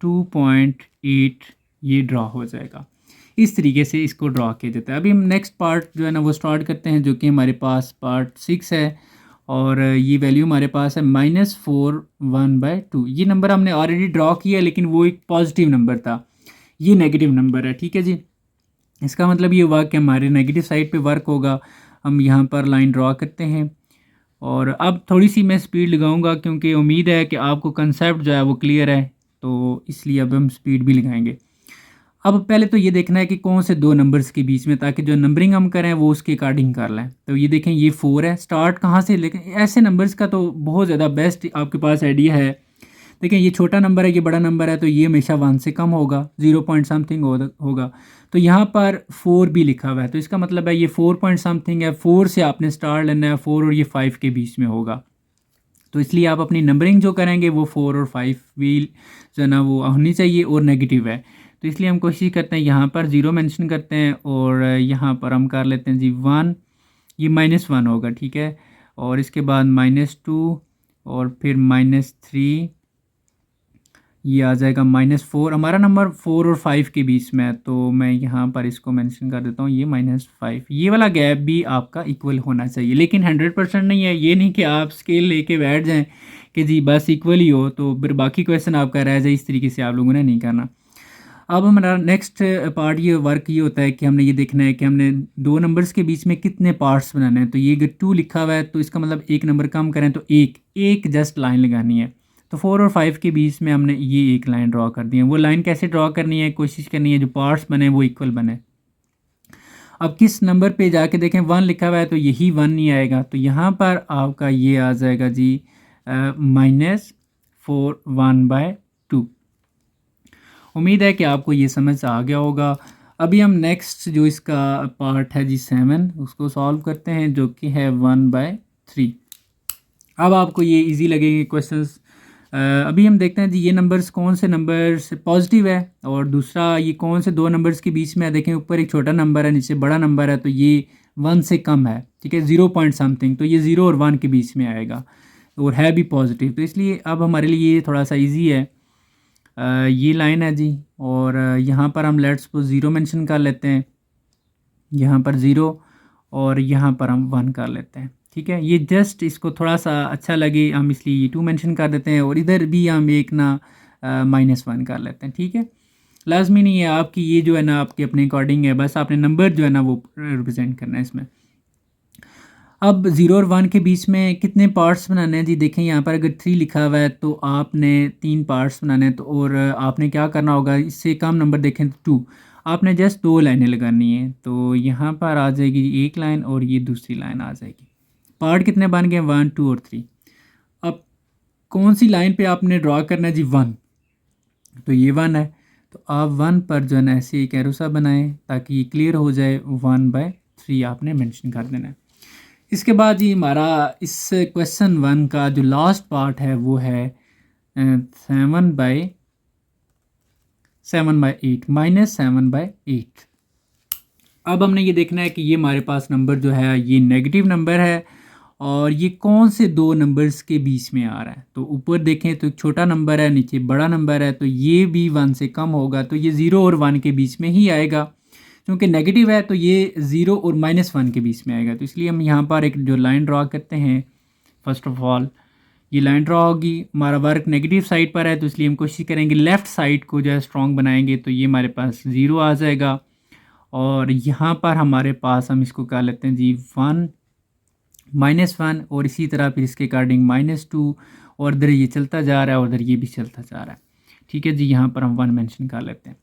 2.8 ये ड्रा हो जाएगा। इस तरीके से इसको ड्रा किया जाता है। अभी हम नेक्स्ट पार्ट जो है ना वो स्टार्ट करते हैं, जो कि हमारे पास पार्ट 6 है और ये वैल्यू हमारे पास है -4 1/2। ये नंबर हमने ऑलरेडी ड्रॉ किया लेकिन वो एक पॉजिटिव नंबर था, ये नेगेटिव नंबर है। ठीक है जी, इसका मतलब ये हुआ कि हमारे नेगेटिव साइड पे वर्क होगा। हम यहाँ पर लाइन ड्रॉ करते हैं और अब थोड़ी सी मैं स्पीड लगाऊंगा क्योंकि उम्मीद है कि आपको कंसेप्ट जो है वो क्लियर है, तो इसलिए अब हम स्पीड भी लगाएंगे। अब पहले तो ये देखना है कि कौन से दो नंबर्स के बीच में, ताकि जो नंबरिंग हम करें वो उसके अकॉर्डिंग कर लें। तो ये देखें ये 4 है, स्टार्ट कहाँ से, लेकिन ऐसे नंबर्स का तो बहुत ज़्यादा बेस्ट आपके पास आइडिया है। देखें ये छोटा नंबर है, ये बड़ा नंबर है, तो ये हमेशा 1 से कम होगा, 0 पॉइंट समथिंग होगा। तो यहाँ पर 4 भी लिखा हुआ है, तो इसका मतलब है ये 4 पॉइंट समथिंग है। 4 से आपने स्टार्ट लेना है, 4 और ये 5 के बीच में होगा। तो इसलिए आप अपनी नंबरिंग जो करेंगे वो 4 और 5 भी जो है ना वो होनी चाहिए और नेगेटिव है। तो इसलिए हम कोशिश करते हैं यहाँ पर 0 मेंशन करते हैं और यहाँ पर हम कर लेते हैं जी 1, ये -1 होगा। ठीक है, और इसके बाद -2 और फिर -3, ये आ जाएगा -4। हमारा नंबर 4 और 5 के बीच में है, तो मैं यहाँ पर इसको मेंशन कर देता हूँ ये -5। ये वाला गैप भी आपका इक्वल होना चाहिए, लेकिन 100% नहीं है। ये नहीं कि आप स्केल लेके बैठ जाएं कि जी बस इक्वल ही हो तो फिर बाकी क्वेश्चन आपका रह जाए। इस तरीके से आप लोगों ने नहीं करना। अब हमारा नेक्स्ट पार्ट ये वर्क ये होता है कि हमने ये देखना है कि हमने दो नंबर्स के बीच में कितने पार्ट्स बनाने हैं। तो ये अगर 2 लिखा हुआ है तो इसका मतलब एक नंबर कम करें तो एक जस्ट लाइन लगानी है। तो 4 और 5 के बीच में हमने ये एक लाइन ड्रॉ कर दी है। वो लाइन कैसे ड्रॉ करनी है, कोशिश करनी है जो पार्ट्स बने वो इक्वल बने। अब किस नंबर पे जाके देखें 1 लिखा हुआ है तो यही 1 नहीं आएगा, तो यहाँ पर आपका ये आ जाएगा जी -4 1/2। उम्मीद है कि आपको ये समझ आ गया होगा। अभी हम नेक्स्ट जो इसका पार्ट है जी 7 उसको सॉल्व करते हैं, जो कि है 1/3। अब आपको ये इजी लगेंगे क्वेश्चंस। अभी हम देखते हैं जी ये नंबर्स कौन से नंबर्स पॉजिटिव है और दूसरा ये कौन से दो नंबर्स के बीच में है। देखें ऊपर एक छोटा नंबर है, नीचे बड़ा नंबर है, तो ये 1 से कम है। ठीक है, 0 पॉइंट समथिंग, तो ये 0 और 1 के बीच में आएगा और है भी पॉजिटिव। तो इसलिए अब हमारे लिए ये थोड़ा सा ईजी है। ये लाइन है जी और यहाँ पर हम लेट्स सपोज 0 मेंशन कर लेते हैं, यहाँ पर 0 और यहाँ पर हम 1 कर लेते हैं। ठीक है, ये जस्ट इसको थोड़ा सा अच्छा लगे हम इसलिए ये 2 मेंशन कर देते हैं और इधर भी हम एक ना -1 कर लेते हैं। ठीक है, लाजमी नहीं है, आपकी ये जो है ना आपके अपने अकॉर्डिंग है, बस आपने नंबर जो है ना वो रिप्रेजेंट करना है इसमें। अब 0 और 1 के बीच में कितने पार्ट्स बनाने हैं जी। देखें यहाँ पर अगर 3 लिखा हुआ है तो आपने 3 पार्ट्स बनाने हैं, तो और आपने क्या करना होगा, इससे कम नंबर देखें तो 2, आपने जस्ट 2 लाइनें लगानी है। तो यहाँ पर आ जाएगी एक लाइन और ये दूसरी लाइन आ जाएगी। पार्ट कितने बन गए, 1 2 और 3। अब कौन सी लाइन पे आपने ड्रॉ करना है जी 1, तो ये 1 है, तो आप 1 पर जो है ना ऐसे एक एरो सा बनाएं ताकि ये क्लियर हो जाए। 1/3 आपने मेंशन कर देना है। इसके बाद जी हमारा इस क्वेश्चन 1 का जो लास्ट पार्ट है वो है 7/8 -7/8। अब हमने ये देखना है कि ये हमारे पास नंबर जो है ये नेगेटिव नंबर है और ये कौन से दो नंबर्स के बीच में आ रहा है। तो ऊपर देखें तो एक छोटा नंबर है, नीचे बड़ा नंबर है, तो ये भी 1 से कम होगा, तो ये 0 और 1 के बीच में ही आएगा। क्योंकि नेगेटिव है तो ये 0 और -1 के बीच में आएगा। तो इसलिए हम यहाँ पर एक जो लाइन ड्रॉ करते हैं, फर्स्ट ऑफ ऑल ये लाइन ड्रॉ होगी। हमारा वर्क नेगेटिव साइड पर है तो इसलिए हम कोशिश करेंगे लेफ़्ट साइड को जो है स्ट्रॉन्ग बनाएंगे, तो ये हमारे पास 0 आ जाएगा। और यहाँ पर हमारे पास हम इसको क्या लेते हैं जी 1 -1 और इसी तरह फिर इसके अकॉर्डिंग -2 और इधर ये चलता जा रहा है और इधर ये भी चलता जा रहा है। ठीक है जी, यहाँ पर हम 1 मेंशन कर लेते हैं।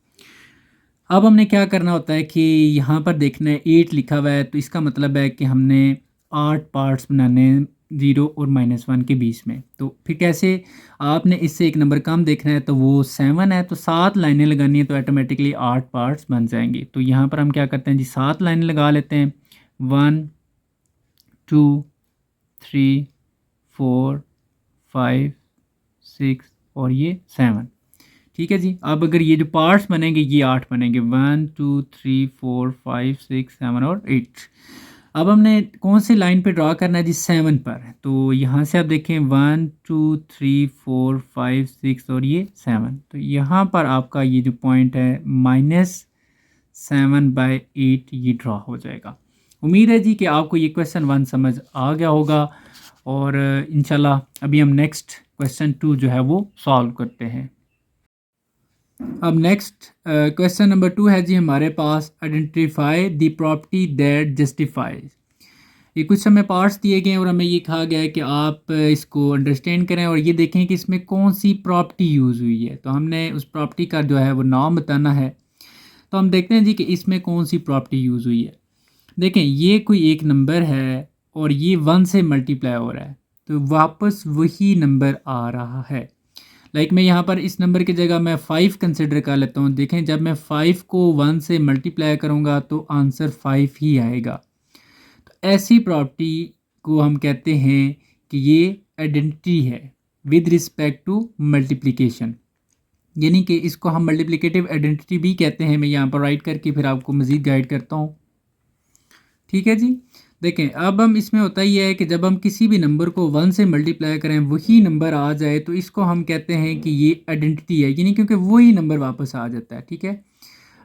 अब हमने क्या करना होता है कि यहाँ पर देखना है 8 लिखा हुआ है, तो इसका मतलब है कि हमने 8 पार्ट्स बनाने हैं 0 और -1 के बीच में। तो फिर कैसे, आपने इससे एक नंबर कम देखना है, तो वो 7 है, तो 7 लाइनें लगानी है, तो ऑटोमेटिकली 8 पार्ट्स बन जाएंगी। तो यहाँ पर हम क्या करते हैं जी, 7 लाइनें लगा लेते हैं। 1 2 3 4 5 6 और ये 7। ठीक है जी। अब अगर ये जो पार्ट्स बनेंगे ये 8 बनेंगे, 1 2 3 4 5 6 7 और 8। अब हमने कौन सी लाइन पे ड्रा करना है जी, 7 पर। तो यहाँ से आप देखें 1 2 3 4 5 6 और ये 7। तो यहाँ पर आपका ये जो पॉइंट है -7/8 ये ड्रा हो जाएगा। उम्मीद है जी कि आपको ये क्वेश्चन 1 समझ आ गया होगा, और इंशाल्लाह अभी हम नेक्स्ट क्वेश्चन 2 जो है वो सॉल्व करते हैं। अब नेक्स्ट क्वेश्चन नंबर 2 है जी हमारे पास, identify the property that justifies. ये कुछ हमें पार्ट्स दिए गए हैं और हमें ये कहा गया है कि आप इसको अंडरस्टैंड करें और ये देखें कि इसमें कौन सी प्रॉपर्टी यूज़ हुई है। तो हमने उस प्रॉपर्टी का जो है वो नाम बताना है। तो हम देखते हैं जी कि इसमें कौन सी प्रॉपर्टी यूज़ हुई है। देखें, ये कोई एक नंबर है और ये 1 से मल्टीप्लाई हो रहा है, तो वापस वही नंबर आ रहा है। लाइक मैं यहाँ पर इस नंबर की जगह मैं 5 कंसिडर कर लेता हूँ। देखें, जब मैं 5 को 1 से मल्टीप्लाई करूँगा तो आंसर 5 ही आएगा। तो ऐसी प्रॉपर्टी को हम कहते हैं कि ये आइडेंटिटी है विद रिस्पेक्ट टू मल्टीप्लिकेशन, यानी कि इसको हम मल्टीप्लिकेटिव आइडेंटिटी भी कहते हैं। मैं यहाँ पर राइट करके फिर आपको मज़ीद गाइड करता हूँ। ठीक है जी। देखें, अब हम इसमें होता ही है कि जब हम किसी भी नंबर को 1 से मल्टीप्लाई करें वही नंबर आ जाए तो इसको हम कहते हैं कि ये आइडेंटिटी है, यानी क्योंकि वही नंबर वापस आ जाता है। ठीक है,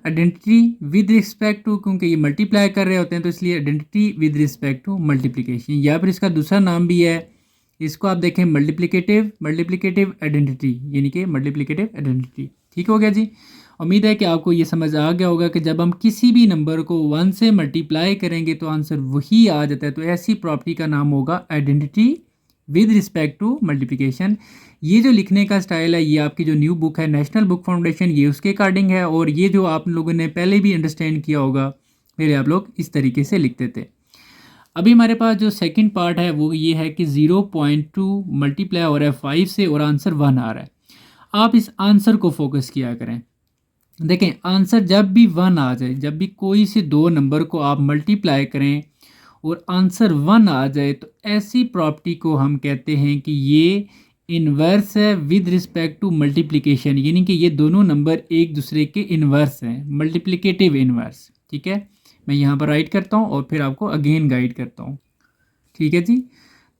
आइडेंटिटी विद रिस्पेक्ट टू, क्योंकि ये मल्टीप्लाई कर रहे होते हैं तो इसलिए identity with respect to multiplication, या फिर इसका दूसरा नाम भी है, इसको आप देखें मल्टीप्लिकेटिव आइडेंटिटी, यानी कि मल्टीप्लिकेटिव आइडेंटिटी। ठीक हो गया जी। उम्मीद है कि आपको ये समझ आ गया होगा कि जब हम किसी भी नंबर को 1 से मल्टीप्लाई करेंगे तो आंसर वही आ जाता है। तो ऐसी प्रॉपर्टी का नाम होगा identity with respect to multiplication. ये जो लिखने का स्टाइल है ये आपकी जो न्यू बुक है नेशनल बुक फाउंडेशन, ये उसके अकॉर्डिंग है, और ये जो आप लोगों ने पहले भी अंडरस्टैंड किया होगा, पहले आप लोग इस तरीके से लिखते थे। अभी हमारे पास जो सेकंड पार्ट है वो ये है कि 0.2 मल्टीप्लाई हो रहा है 5 से और आंसर 1 आ रहा है। आप इस आंसर को फोकस किया करें। देखें, आंसर जब भी 1 आ जाए, जब भी कोई से दो नंबर को आप मल्टीप्लाई करें और आंसर 1 आ जाए, तो ऐसी प्रॉपर्टी को हम कहते हैं कि ये इन्वर्स है विद रिस्पेक्ट टू मल्टीप्लिकेशन, यानी कि ये दोनों नंबर एक दूसरे के इन्वर्स हैं, मल्टीप्लिकेटिव इन्वर्स। ठीक है, मैं यहाँ पर राइट करता हूँ और फिर आपको अगेन गाइड करता हूँ। ठीक है जी।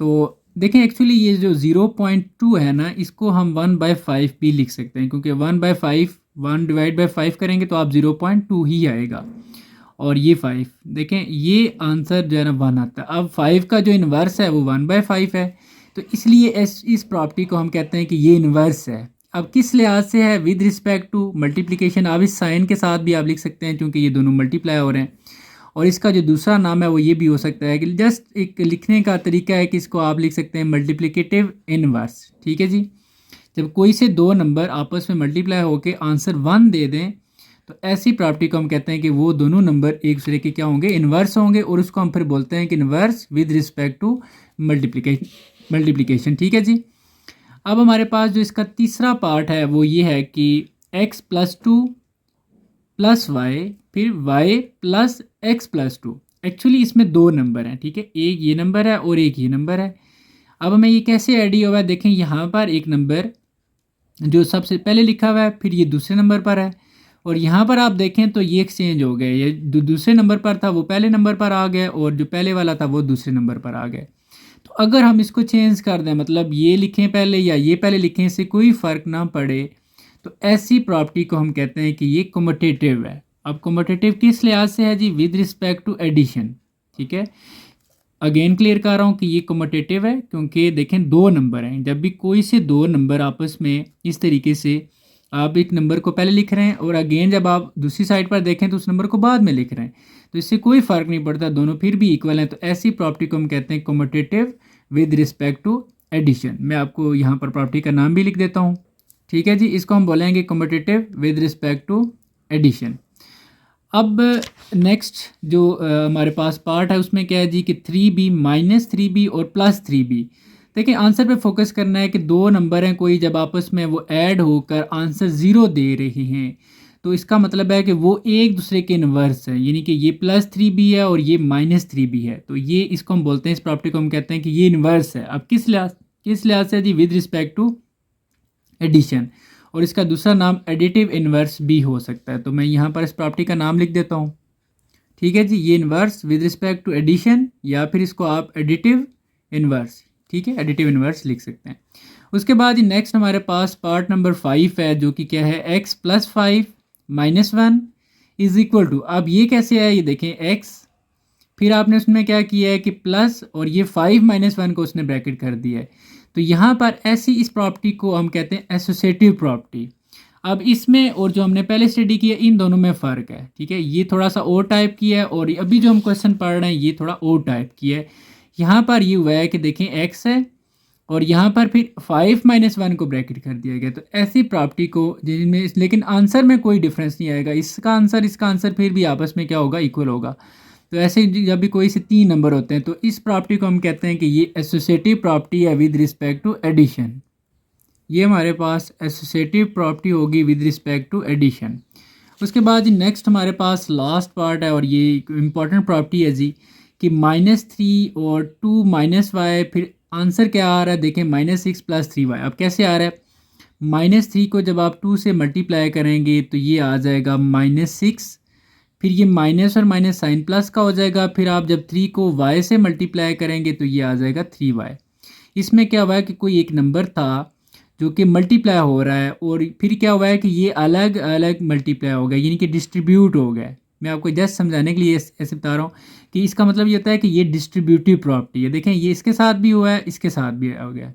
तो देखें, एक्चुअली ये जो 0.2 है ना, इसको हम 1/5 भी लिख सकते हैं, क्योंकि 1/5 1/5 करेंगे तो आप 0.2 ही आएगा, और ये 5 देखें, ये आंसर जो है ना 1 आता है। अब 5 का जो इन्वर्स है वो 1/5 है, तो इसलिए इस प्रॉपर्टी को हम कहते हैं कि ये इन्वर्स है। अब किस लिहाज से है, विद रिस्पेक्ट टू मल्टीप्लिकेशन। आप इस साइन के साथ भी आप लिख सकते हैं क्योंकि ये दोनों मल्टीप्लाई हो रहे हैं, और इसका जो दूसरा नाम है वो ये भी हो सकता है कि जस्ट एक लिखने का तरीका है कि इसको आप लिख सकते हैं मल्टीप्लिकेटिव इनवर्स। ठीक है जी। जब कोई से दो नंबर आपस में मल्टीप्लाई होकर आंसर 1 दे दें तो ऐसी प्रॉपर्टी को हम कहते हैं कि वो दोनों नंबर एक दूसरे के क्या होंगे, इन्वर्स होंगे, और उसको हम फिर बोलते हैं कि inverse with respect to multiplication. ठीक है जी। अब हमारे पास जो इसका तीसरा पार्ट है वो ये है कि x+2 प्लस वाई फिर y plus x plus 2। Actually इसमें दो नंबर हैं। ठीक है, एक ये नंबर है और एक ये नंबर है। अब हमें ये कैसे ऐड हुआ है, देखें यहाँ पर एक नंबर जो सबसे पहले लिखा हुआ है, फिर ये दूसरे नंबर पर है, और यहाँ पर आप देखें तो ये एक्सचेंज हो गए, ये दूसरे नंबर पर था वो पहले नंबर पर आ गया, और जो पहले वाला था वो दूसरे नंबर पर आ गया। तो अगर हम इसको चेंज कर दें, मतलब ये लिखें पहले या ये पहले लिखें, इससे कोई फ़र्क ना पड़े, तो ऐसी प्रॉपर्टी को हम कहते हैं कि ये कम्यूटेटिव है। अब कम्यूटेटिव किस लिहाज से है जी, विद रिस्पेक्ट टू एडिशन। ठीक है, अगेन क्लियर कर रहा हूँ कि ये कम्यूटेटिव है क्योंकि देखें दो नंबर हैं, जब भी कोई से दो नंबर आपस में इस तरीके से आप एक नंबर को पहले लिख रहे हैं और अगेन जब आप दूसरी साइड पर देखें तो उस नंबर को बाद में लिख रहे हैं, तो इससे कोई फ़र्क नहीं पड़ता, दोनों फिर भी इक्वल हैं। तो ऐसी प्रॉपर्टी को हम कहते हैं commutative with respect to addition. मैं आपको यहाँ पर प्रॉपर्टी का नाम भी लिख देता हूँ। ठीक है जी, इसको हम बोलेंगे commutative with respect to addition. अब नेक्स्ट जो हमारे पास पार्ट है उसमें क्या है जी कि 3b माइनस 3b और प्लस 3b। देखिए आंसर पे फोकस करना है कि दो नंबर हैं कोई, जब आपस में वो ऐड होकर आंसर ज़ीरो दे रहे हैं तो इसका मतलब है कि वो एक दूसरे के इन्वर्स है, यानी कि ये प्लस 3b है और ये माइनस 3b है। तो ये इसको हम बोलते हैं, इस प्रॉपर्टी को हम कहते हैं कि ये इन्वर्स है। अब किस लिहाज से जी? With respect to addition. और इसका दूसरा नाम एडिटिव इन्वर्स भी हो सकता है। तो मैं यहाँ पर इस प्रॉपर्टी का नाम लिख देता हूँ। ठीक है जी, ये inverse with respect to addition, या फिर इसको आप एडिटिव इन्वर्स, ठीक है, एडिटिव इन्वर्स लिख सकते हैं। उसके बाद नेक्स्ट हमारे पास पार्ट नंबर 5 है, जो कि क्या है, x plus 5 minus 1 is equal to. अब ये कैसे है, ये देखें x, फिर आपने उसमें क्या किया है कि प्लस, और ये 5 माइनस 1 को उसने ब्रैकेट कर दिया है। तो यहाँ पर ऐसी इस प्रॉपर्टी को हम कहते हैं एसोसिएटिव प्रॉपर्टी। अब इसमें और जो हमने पहले स्टडी किया इन दोनों में फ़र्क है, ठीक है। ये थोड़ा सा ओ टाइप की है और अभी जो हम क्वेश्चन पढ़ रहे हैं ये थोड़ा ओ टाइप की है। यहाँ पर ये हुआ है कि देखें एक्स है और यहाँ पर फिर 5 माइनस 1 को ब्रैकेट कर दिया गया। तो ऐसी प्रॉपर्टी को जिनमें, लेकिन आंसर में कोई डिफरेंस नहीं आएगा, इसका आंसर फिर भी आपस में क्या होगा, इक्वल होगा। तो ऐसे जब भी कोई से 3 नंबर होते हैं तो इस प्रॉपर्टी को हम कहते हैं कि ये एसोसिएटिव प्रॉपर्टी है विद रिस्पेक्ट टू एडिशन। ये हमारे पास एसोसिएटिव प्रॉपर्टी होगी विद रिस्पेक्ट टू एडिशन। उसके बाद नेक्स्ट हमारे पास लास्ट पार्ट है और ये इंपॉर्टेंट प्रॉपर्टी है जी कि -3 और 2 माइनस वाई, फिर आंसर क्या आ रहा है, देखें -6 प्लस 3y। अब कैसे आ रहा है, -3 को जब आप 2 से मल्टीप्लाई करेंगे तो ये आ जाएगा -6, फिर ये माइनस और माइनस साइन प्लस का हो जाएगा, फिर आप जब 3 को y से मल्टीप्लाई करेंगे तो ये आ जाएगा 3y। इसमें क्या हुआ है कि कोई एक नंबर था जो कि मल्टीप्लाई हो रहा है और फिर क्या हुआ है कि ये अलग अलग मल्टीप्लाई हो गया, यानी कि डिस्ट्रीब्यूट हो गया। मैं आपको जस्ट समझाने के लिए ऐसे बता रहा हूँ कि इसका मतलब ये होता है कि ये डिस्ट्रीब्यूटिव प्रॉपर्टी है। देखें ये इसके साथ भी हुआ है, इसके साथ भी हो गया।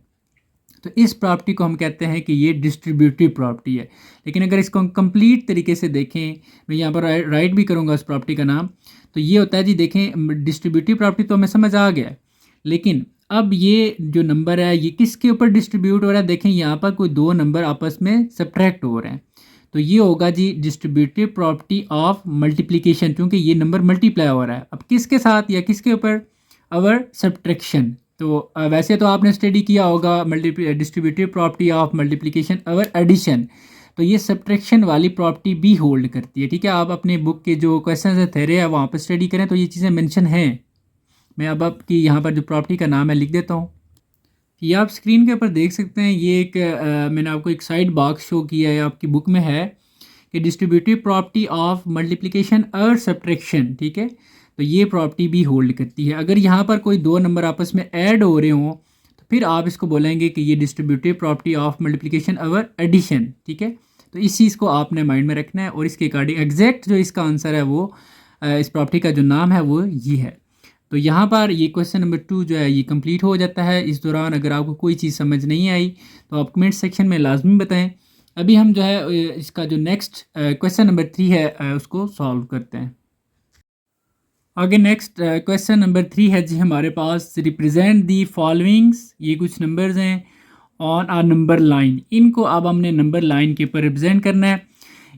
तो इस प्रॉपर्टी को हम कहते हैं कि ये डिस्ट्रीब्यूटिव प्रॉपर्टी है। लेकिन अगर इसको हम कंप्लीट तरीके से देखें, मैं यहाँ पर राइट भी करूँगा उस प्रॉपर्टी का नाम, तो ये होता है जी, देखें डिस्ट्रीब्यूटिव प्रॉपर्टी तो हमें समझ आ गया, लेकिन अब ये जो नंबर है ये किसके ऊपर डिस्ट्रीब्यूट हो रहा है। देखें यहाँ पर कोई दो नंबर आपस में सब्ट्रैक्ट हो रहे हैं, तो ये होगा जी डिस्ट्रीब्यूटिव प्रॉपर्टी ऑफ मल्टीप्लिकेशन, क्योंकि ये नंबर मल्टीप्लाई हो रहा है। अब किसके साथ या किसके ऊपर, अवर सब्ट्रैक्शन। तो वैसे तो आपने स्टडी किया होगा distributive property of multiplication over addition, तो ये सब्ट्रैक्शन वाली प्रॉपर्टी भी होल्ड करती है, ठीक है। आप अपने बुक के जो क्वेश्चन है थेरे है वहाँ पर स्टडी करें तो ये चीज़ें मेंशन हैं। मैं अब आपकी यहाँ पर जो प्रॉपर्टी का नाम है लिख देता हूँ। ये आप स्क्रीन के ऊपर देख सकते हैं, ये एक मैंने आपको एक साइड बॉक्स शो किया है, आपकी बुक में है कि डिस्ट्रीब्यूटिव प्रॉपर्टी ऑफ मल्टीप्लिकेशन और सब्ट्रैक्शन, ठीक है। तो ये प्रॉपर्टी भी होल्ड करती है। अगर यहाँ पर कोई दो नंबर आपस में ऐड हो रहे हों तो फिर आप इसको बोलेंगे कि ये डिस्ट्रीब्यूटिव प्रॉपर्टी ऑफ मल्टीप्लिकेशन और एडिशन, ठीक है। तो इस चीज़ को आपने माइंड में रखना है और इसके अकॉर्डिंग एग्जैक्ट जो इसका आंसर है वो इस प्रॉपर्टी का जो नाम है वो ये है। तो यहाँ पर ये क्वेश्चन नंबर 2 जो है ये कंप्लीट हो जाता है। इस दौरान अगर आपको कोई चीज़ समझ नहीं आई तो आप कमेंट सेक्शन में लाजमी बताएं। अभी हम जो है इसका जो नेक्स्ट क्वेश्चन नंबर 3 है उसको सॉल्व करते हैं। आगे नेक्स्ट क्वेश्चन नंबर 3 है जी हमारे पास, रिप्रेजेंट दी फॉलोइंग्स, ये कुछ नंबर्स हैं ऑन आ नंबर लाइन, इनको अब हमने नंबर लाइन के ऊपर रिप्रेजेंट करना है।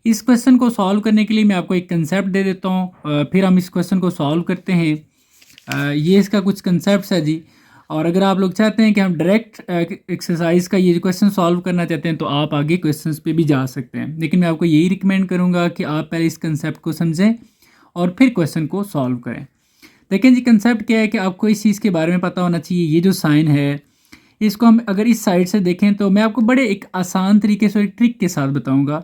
इस क्वेश्चन को सॉल्व करने के लिए मैं आपको एक कंसेप्ट दे देता हूँ, फिर हम इस क्वेश्चन को सॉल्व करते हैं। ये इसका कुछ कंसेप्ट है जी। और अगर आप लोग चाहते हैं कि हम डायरेक्ट एक्सरसाइज का ये क्वेश्चन सॉल्व करना चाहते हैं तो आप आगे क्वेश्चंस पे भी जा सकते हैं, लेकिन मैं आपको यही रिकमेंड करूँगा कि आप पहले इस कंसेप्ट को समझें और फिर क्वेश्चन को सॉल्व करें। देखें जी कंसेप्ट क्या है कि आपको इस चीज़ के बारे में पता होना चाहिए। ये जो साइन है इसको हम अगर इस साइड से देखें तो मैं आपको बड़े एक आसान तरीके से एक ट्रिक के साथ बताऊँगा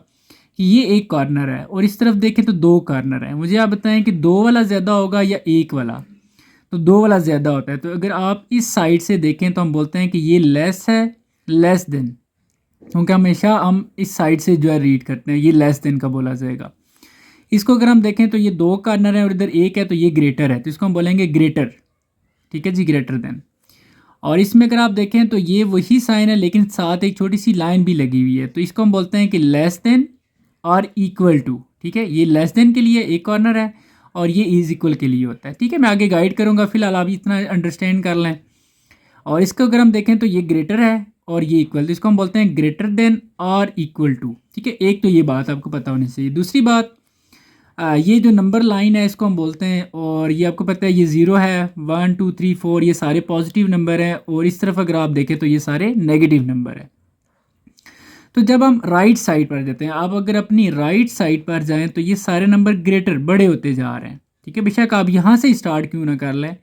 कि ये एक कॉर्नर है और इस तरफ देखें तो दो कॉर्नर है। मुझे आप बताएं कि दो वाला ज़्यादा होगा या एक वाला, तो दो वाला ज़्यादा होता है। तो अगर आप इस साइड से देखें तो हम बोलते हैं कि ये लेस है, लेस देन, क्योंकि हमेशा हम इस साइड से जो है रीड करते हैं, ये लेस देन का बोला जाएगा। इसको अगर हम देखें तो ये दो कॉर्नर है और इधर एक है तो ये ग्रेटर है, तो इसको हम बोलेंगे ग्रेटर, ठीक है जी, ग्रेटर देन। और इसमें अगर आप देखें तो ये वही साइन है लेकिन साथ एक छोटी सी लाइन भी लगी हुई है, तो इसको हम बोलते हैं कि लेस देन और इक्वल टू, ठीक है। ये लेस देन के लिए एक कॉर्नर है और ये इज इक्वल के लिए होता है, ठीक है। मैं आगे गाइड करूँगा, फिलहाल आप इतना अंडरस्टैंड कर लें। और इसको अगर हम देखें तो ये ग्रेटर है और ये इक्वल, तो इसको हम बोलते हैं ग्रेटर देन और इक्वल टू, ठीक है। एक तो ये बात आपको पता होनी चाहिए। दूसरी बात, ये जो नंबर लाइन है इसको हम बोलते हैं, और ये आपको पता है ये 0 है, 1 2 3 4 ये सारे पॉजिटिव नंबर हैं, और इस तरफ अगर आप देखें तो ये सारे नेगेटिव नंबर हैं। तो जब हम राइट साइड पर जाते हैं, आप अगर अपनी राइट साइड पर जाएं तो ये सारे नंबर ग्रेटर बड़े होते जा रहे हैं, ठीक है, बेशक आप यहाँ से स्टार्ट क्यों ना कर लें।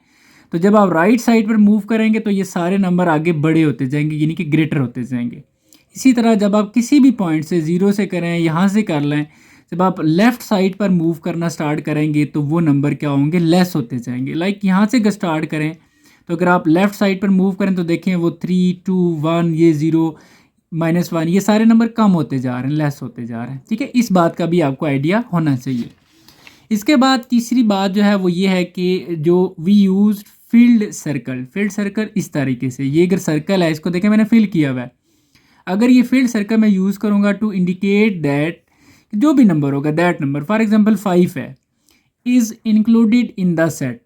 तो जब आप राइट साइड पर मूव करेंगे तो ये सारे नंबर आगे बड़े होते जाएंगे, यानी कि ग्रेटर होते जाएंगे। इसी तरह जब आप किसी भी पॉइंट से 0 से करें, यहाँ से कर लें, जब आप लेफ़्ट साइड पर मूव करना स्टार्ट करेंगे तो वो नंबर क्या होंगे, लेस होते जाएंगे। लाइक यहाँ से स्टार्ट करें तो अगर आप लेफ़्ट साइड पर मूव करें तो देखें वो 3 2 1 ये 0 -1 ये सारे नंबर कम होते जा रहे हैं, लेस होते जा रहे हैं, ठीक है। इस बात का भी आपको आइडिया होना चाहिए। इसके बाद तीसरी बात जो है वो ये है कि जो वी यूज फील्ड सर्कल इस तरीके से, ये अगर सर्कल है इसको देखें मैंने फिल किया हुआ है, अगर ये फील्ड सर्कल मैं यूज़ करूँगा टू इंडिकेट दैट जो भी नंबर होगा दैट नंबर, फॉर एग्जांपल 5 है, is included in the set,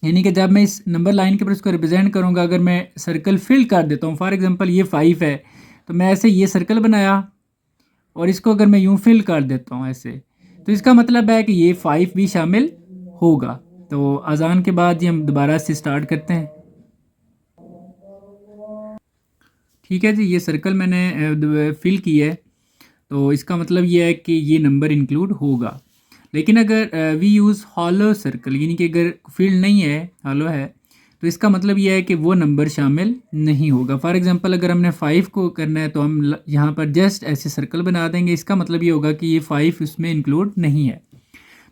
यानी कि जब मैं इस नंबर लाइन के ऊपर इसको रिप्रेजेंट करूँगा, अगर मैं सर्कल फिल कर देता हूँ, फॉर एग्जांपल ये 5 है तो मैं ऐसे ये सर्कल बनाया और इसको अगर मैं यूँ फिल कर देता हूँ ऐसे, तो इसका मतलब है कि ये 5 भी शामिल होगा। तो अजान के बाद ये हम दोबारा से स्टार्ट करते हैं। ठीक है जी, ये सर्कल मैंने फिल किया है, तो इसका मतलब ये है कि ये नंबर इंक्लूड होगा। लेकिन अगर वी यूज़ हॉलो सर्कल, यानी कि अगर फील्ड नहीं है, हॉलो है, तो इसका मतलब ये है कि वो नंबर शामिल नहीं होगा। फॉर एग्जांपल अगर हमने 5 को करना है तो हम यहाँ पर जस्ट ऐसे सर्कल बना देंगे, इसका मतलब ये होगा कि ये 5 उसमें इंक्लूड नहीं है।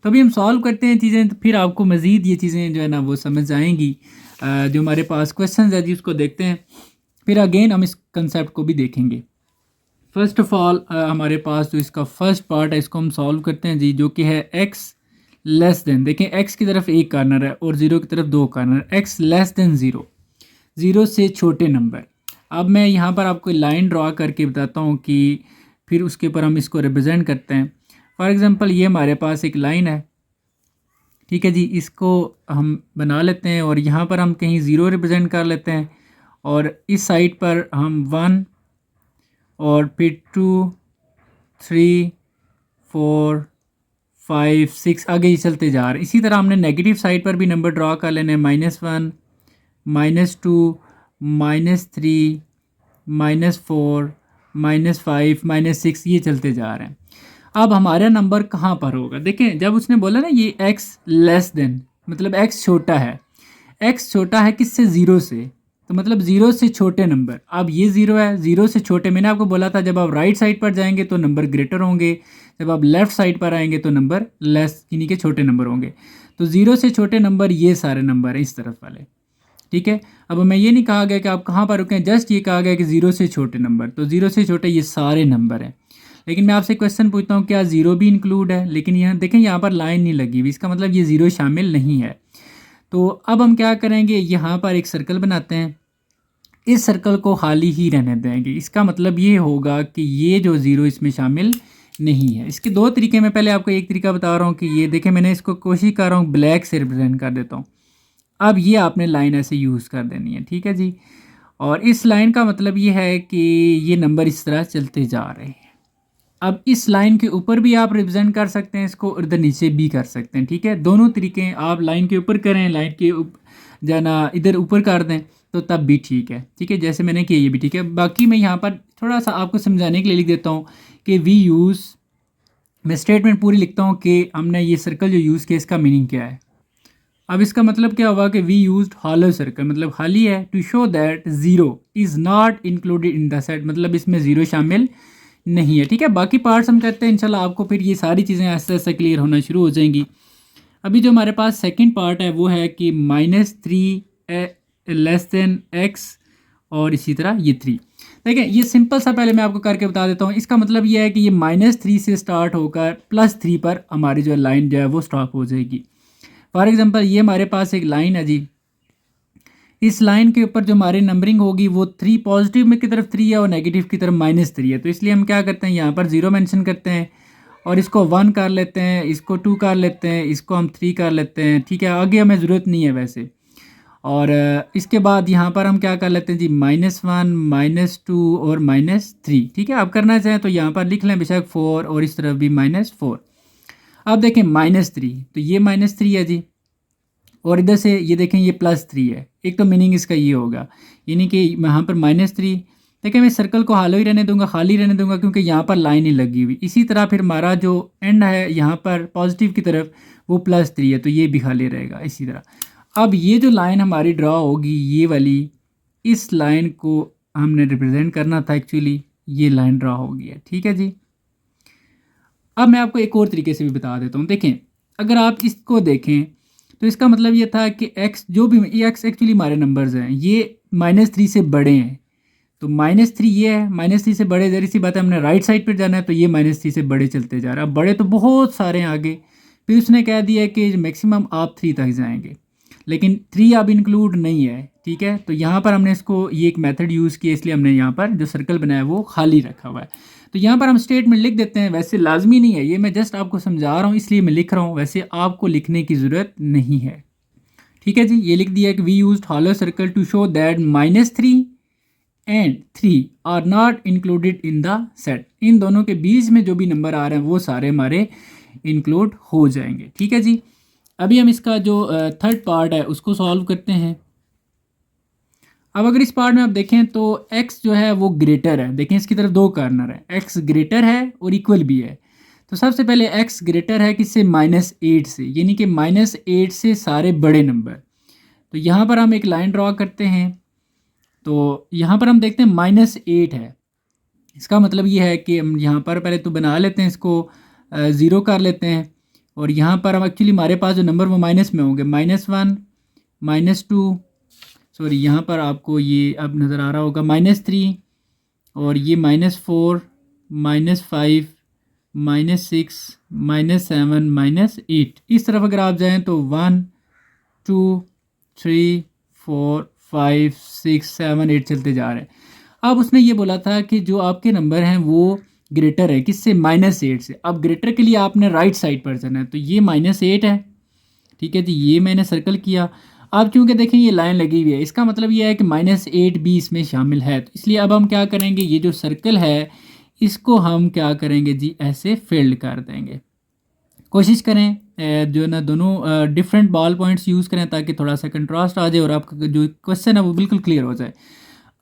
तो अभी हम सॉल्व करते हैं चीज़ें, तो फिर आपको मज़ीद ये चीज़ें जो है ना वो समझ आएंगी। जो हमारे पास क्वेश्चन है जी उसको देखते हैं, फिर अगेन हम इस कंसेप्ट को भी देखेंगे। फर्स्ट ऑफ ऑल हमारे पास जो इसका फर्स्ट पार्ट है इसको हम सॉल्व करते हैं जी, जो कि है x लेस देन, देखें x की तरफ एक कार्नर है और 0 की तरफ दो कार्नर, x लेस देन 0, 0 से छोटे नंबर। अब मैं यहाँ पर आपको लाइन ड्रा करके बताता हूँ कि फिर उसके ऊपर हम इसको रिप्रेजेंट करते हैं। फॉर एग्ज़ाम्पल ये हमारे पास एक लाइन है, ठीक है जी, इसको हम बना लेते हैं और यहाँ पर हम कहीं 0 रिप्रेजेंट कर लेते हैं, और इस साइड पर हम 1 और फिर 2 3 4 5 6 आगे ही चलते जा रहे हैं। इसी तरह हमने नेगेटिव साइड पर भी नंबर ड्रा कर लेने, -1 -2 -3 -4 -5 -6 ये चलते जा रहे हैं। अब हमारा नंबर कहाँ पर होगा, देखें जब उसने बोला ना ये x लेस देन, मतलब x छोटा है, x छोटा है किससे, 0 से, तो मतलब 0 से छोटे नंबर। अब ये 0 है, 0 से छोटे, मैंने आपको बोला था जब आप राइट साइड पर जाएंगे तो नंबर ग्रेटर होंगे, जब आप लेफ़्ट साइड पर आएंगे तो नंबर लेस यानी कि छोटे नंबर होंगे। तो 0 से छोटे नंबर ये सारे नंबर हैं इस तरफ वाले, ठीक है। अब मैं ये नहीं कहा गया कि आप कहाँ पर रुकें, जस्ट ये कहा गया कि 0 से छोटे नंबर, तो 0 से छोटे ये सारे नंबर हैं। लेकिन मैं आपसे क्वेश्चन पूछता हूँ क्या 0 भी इंक्लूड है, लेकिन यहाँ देखें यहाँ पर लाइन नहीं लगी हुई, इसका मतलब ये 0 शामिल नहीं है। तो अब हम क्या करेंगे, यहाँ पर एक सर्कल बनाते हैं, इस सर्कल को खाली ही रहने देंगे, इसका मतलब ये होगा कि ये जो 0 इसमें शामिल नहीं है। इसके दो तरीके, मैं पहले आपको एक तरीका बता रहा हूँ कि ये देखें मैंने इसको कोशिश कर रहा हूँ ब्लैक से रिप्रेजेंट कर देता हूँ। अब ये आपने लाइन ऐसे यूज़ कर देनी है, ठीक है जी, और इस लाइन का मतलब ये है कि ये नंबर इस तरह चलते जा रहे हैं। अब इस लाइन के ऊपर भी आप रिप्रेजेंट कर सकते हैं इसको, इधर नीचे भी कर सकते हैं, ठीक है, दोनों तरीके। आप लाइन के ऊपर करें, लाइन के जाना इधर ऊपर कर दें तो तब भी ठीक है, ठीक है, जैसे मैंने किया ये भी ठीक है। बाकी मैं यहाँ पर थोड़ा सा आपको समझाने के लिए लिख देता हूँ कि वी यूज़, मैं स्टेटमेंट पूरी लिखता हूँ कि हमने ये सर्कल जो यूज़ किया इसका मीनिंग क्या है। अब इसका मतलब क्या हुआ कि वी यूज्ड हॉलो सर्कल, मतलब खाली है, to show that 0 is not included in the set, मतलब इसमें 0 शामिल नहीं है, ठीक है। बाकी पार्ट्स हम करते हैं इंशाल्लाह, आपको फिर ये सारी चीज़ें ऐसे ऐसे क्लियर होना शुरू हो जाएंगी। अभी जो हमारे पास सेकंड पार्ट है वो है कि -3 लेस देन x और इसी तरह ये 3। देखिए ये सिंपल सा पहले मैं आपको करके बता देता हूँ। इसका मतलब ये है कि ये -3 से स्टार्ट होकर +3 पर हमारी जो लाइन जो है वो स्टॉप हो जाएगी। फॉर एग्जांपल ये हमारे पास एक लाइन है जी, इस लाइन के ऊपर जो हमारी नंबरिंग होगी वो 3 पॉजिटिव में की तरफ 3 है और नेगेटिव की तरफ -3 है, तो इसलिए हम क्या करते हैं यहाँ पर 0 मेंशन करते हैं और इसको 1 कर लेते हैं, इसको 2 कर लेते हैं, इसको हम 3 कर लेते हैं, ठीक है, आगे हमें ज़रूरत नहीं है वैसे। और इसके बाद यहाँ पर हम क्या कर लेते हैं जी, -1 -2 और -3, ठीक है। आप करना चाहें तो यहाँ पर लिख लें बेशक 4 और इस तरफ भी -4। अब देखें -3, तो ये -3 है जी, और इधर से ये देखें ये +3 है। एक तो मीनिंग इसका ये होगा, यानी कि यहाँ पर -3। देखिए मैं सर्कल को खाली रहने दूंगा, खाली रहने दूंगा, क्योंकि यहाँ पर लाइन ही लगी हुई। इसी तरह फिर हमारा जो एंड है यहाँ पर पॉजिटिव की तरफ वो +3 है, तो ये भी खाली रहेगा इसी तरह। अब ये जो लाइन हमारी ड्रा होगी ये वाली, इस लाइन को हमने रिप्रेजेंट करना था एक्चुअली, ये लाइन ड्रा हो गई है, ठीक है जी। अब मैं आपको एक और तरीके से भी बता देता हूँ। देखें अगर आप इसको देखें तो इसका मतलब ये था कि एक्स जो भी, ये एक्स एक्चुअली हमारे नंबर्स हैं, ये -3 से बड़े हैं, तो -3 ये है, -3 से बड़े, जरी सी बात है, हमने राइट साइड पर जाना है, तो ये -3 से बड़े चलते जा रहा है। अब बड़े तो बहुत सारे हैं आगे, फिर उसने कह दिया कि मैक्सिमम आप 3 तक जाएंगे, लेकिन 3 अब इंक्लूड नहीं है, ठीक है। तो यहाँ पर हमने इसको ये एक मेथड यूज़ किया, इसलिए हमने यहाँ पर जो सर्कल बनाया है वो खाली रखा हुआ है। तो यहाँ पर हम स्टेटमेंट लिख देते हैं, वैसे लाजमी नहीं है, ये मैं जस्ट आपको समझा रहा हूँ इसलिए मैं लिख रहा हूँ, वैसे आपको लिखने की ज़रूरत नहीं है, ठीक है जी। ये लिख दिया कि we use hollow circle to show that -3 and 3 are not included in the set. इन दोनों के बीच में जो भी नंबर आ रहे हैं वो सारे हमारे इंक्लूड हो जाएंगे, ठीक है जी। अभी हम इसका जो थर्ड पार्ट है उसको सॉल्व करते हैं। अब अगर इस पार्ट में आप देखें तो x जो है वो ग्रेटर है, देखें इसकी तरफ 2 कार्नर है, x ग्रेटर है और इक्वल भी है। तो सबसे पहले x ग्रेटर है किससे, -8 से, यानी कि -8 से सारे बड़े नंबर। तो यहाँ पर हम एक लाइन ड्रॉ करते हैं, तो यहाँ पर हम देखते हैं -8 है, इसका मतलब ये है कि हम यहाँ पर पहले तो बना लेते हैं इसको, 0 कर लेते हैं, और यहाँ पर हम एक्चुअली हमारे पास जो नंबर वो माइनस में होंगे, -1 -2, सॉरी यहाँ पर आपको ये अब नज़र आ रहा होगा -3, और ये -4 -5 -6 -7 -8। इस तरफ अगर आप जाएं तो 1 2 3 4 5 6 7 8 चलते जा रहे हैं। अब उसने ये बोला था कि जो आपके नंबर हैं वो ग्रेटर है किससे, -8 से। अब ग्रेटर के लिए आपने राइट साइड पर चलना है, तो ये -8 है, ठीक है जी, ये मैंने सर्कल किया। अब चूंकि देखें ये लाइन लगी हुई है, इसका मतलब ये है कि -8 भी इसमें शामिल है, तो इसलिए अब हम क्या करेंगे, ये जो सर्कल है इसको हम क्या करेंगे जी, ऐसे फिल्ड कर देंगे। कोशिश करें जो है ना दोनों डिफरेंट बॉल पॉइंट्स यूज़ करें ताकि थोड़ा सा कंट्रास्ट आ जाए और आपका जो क्वेश्चन है वो बिल्कुल क्लियर हो जाए।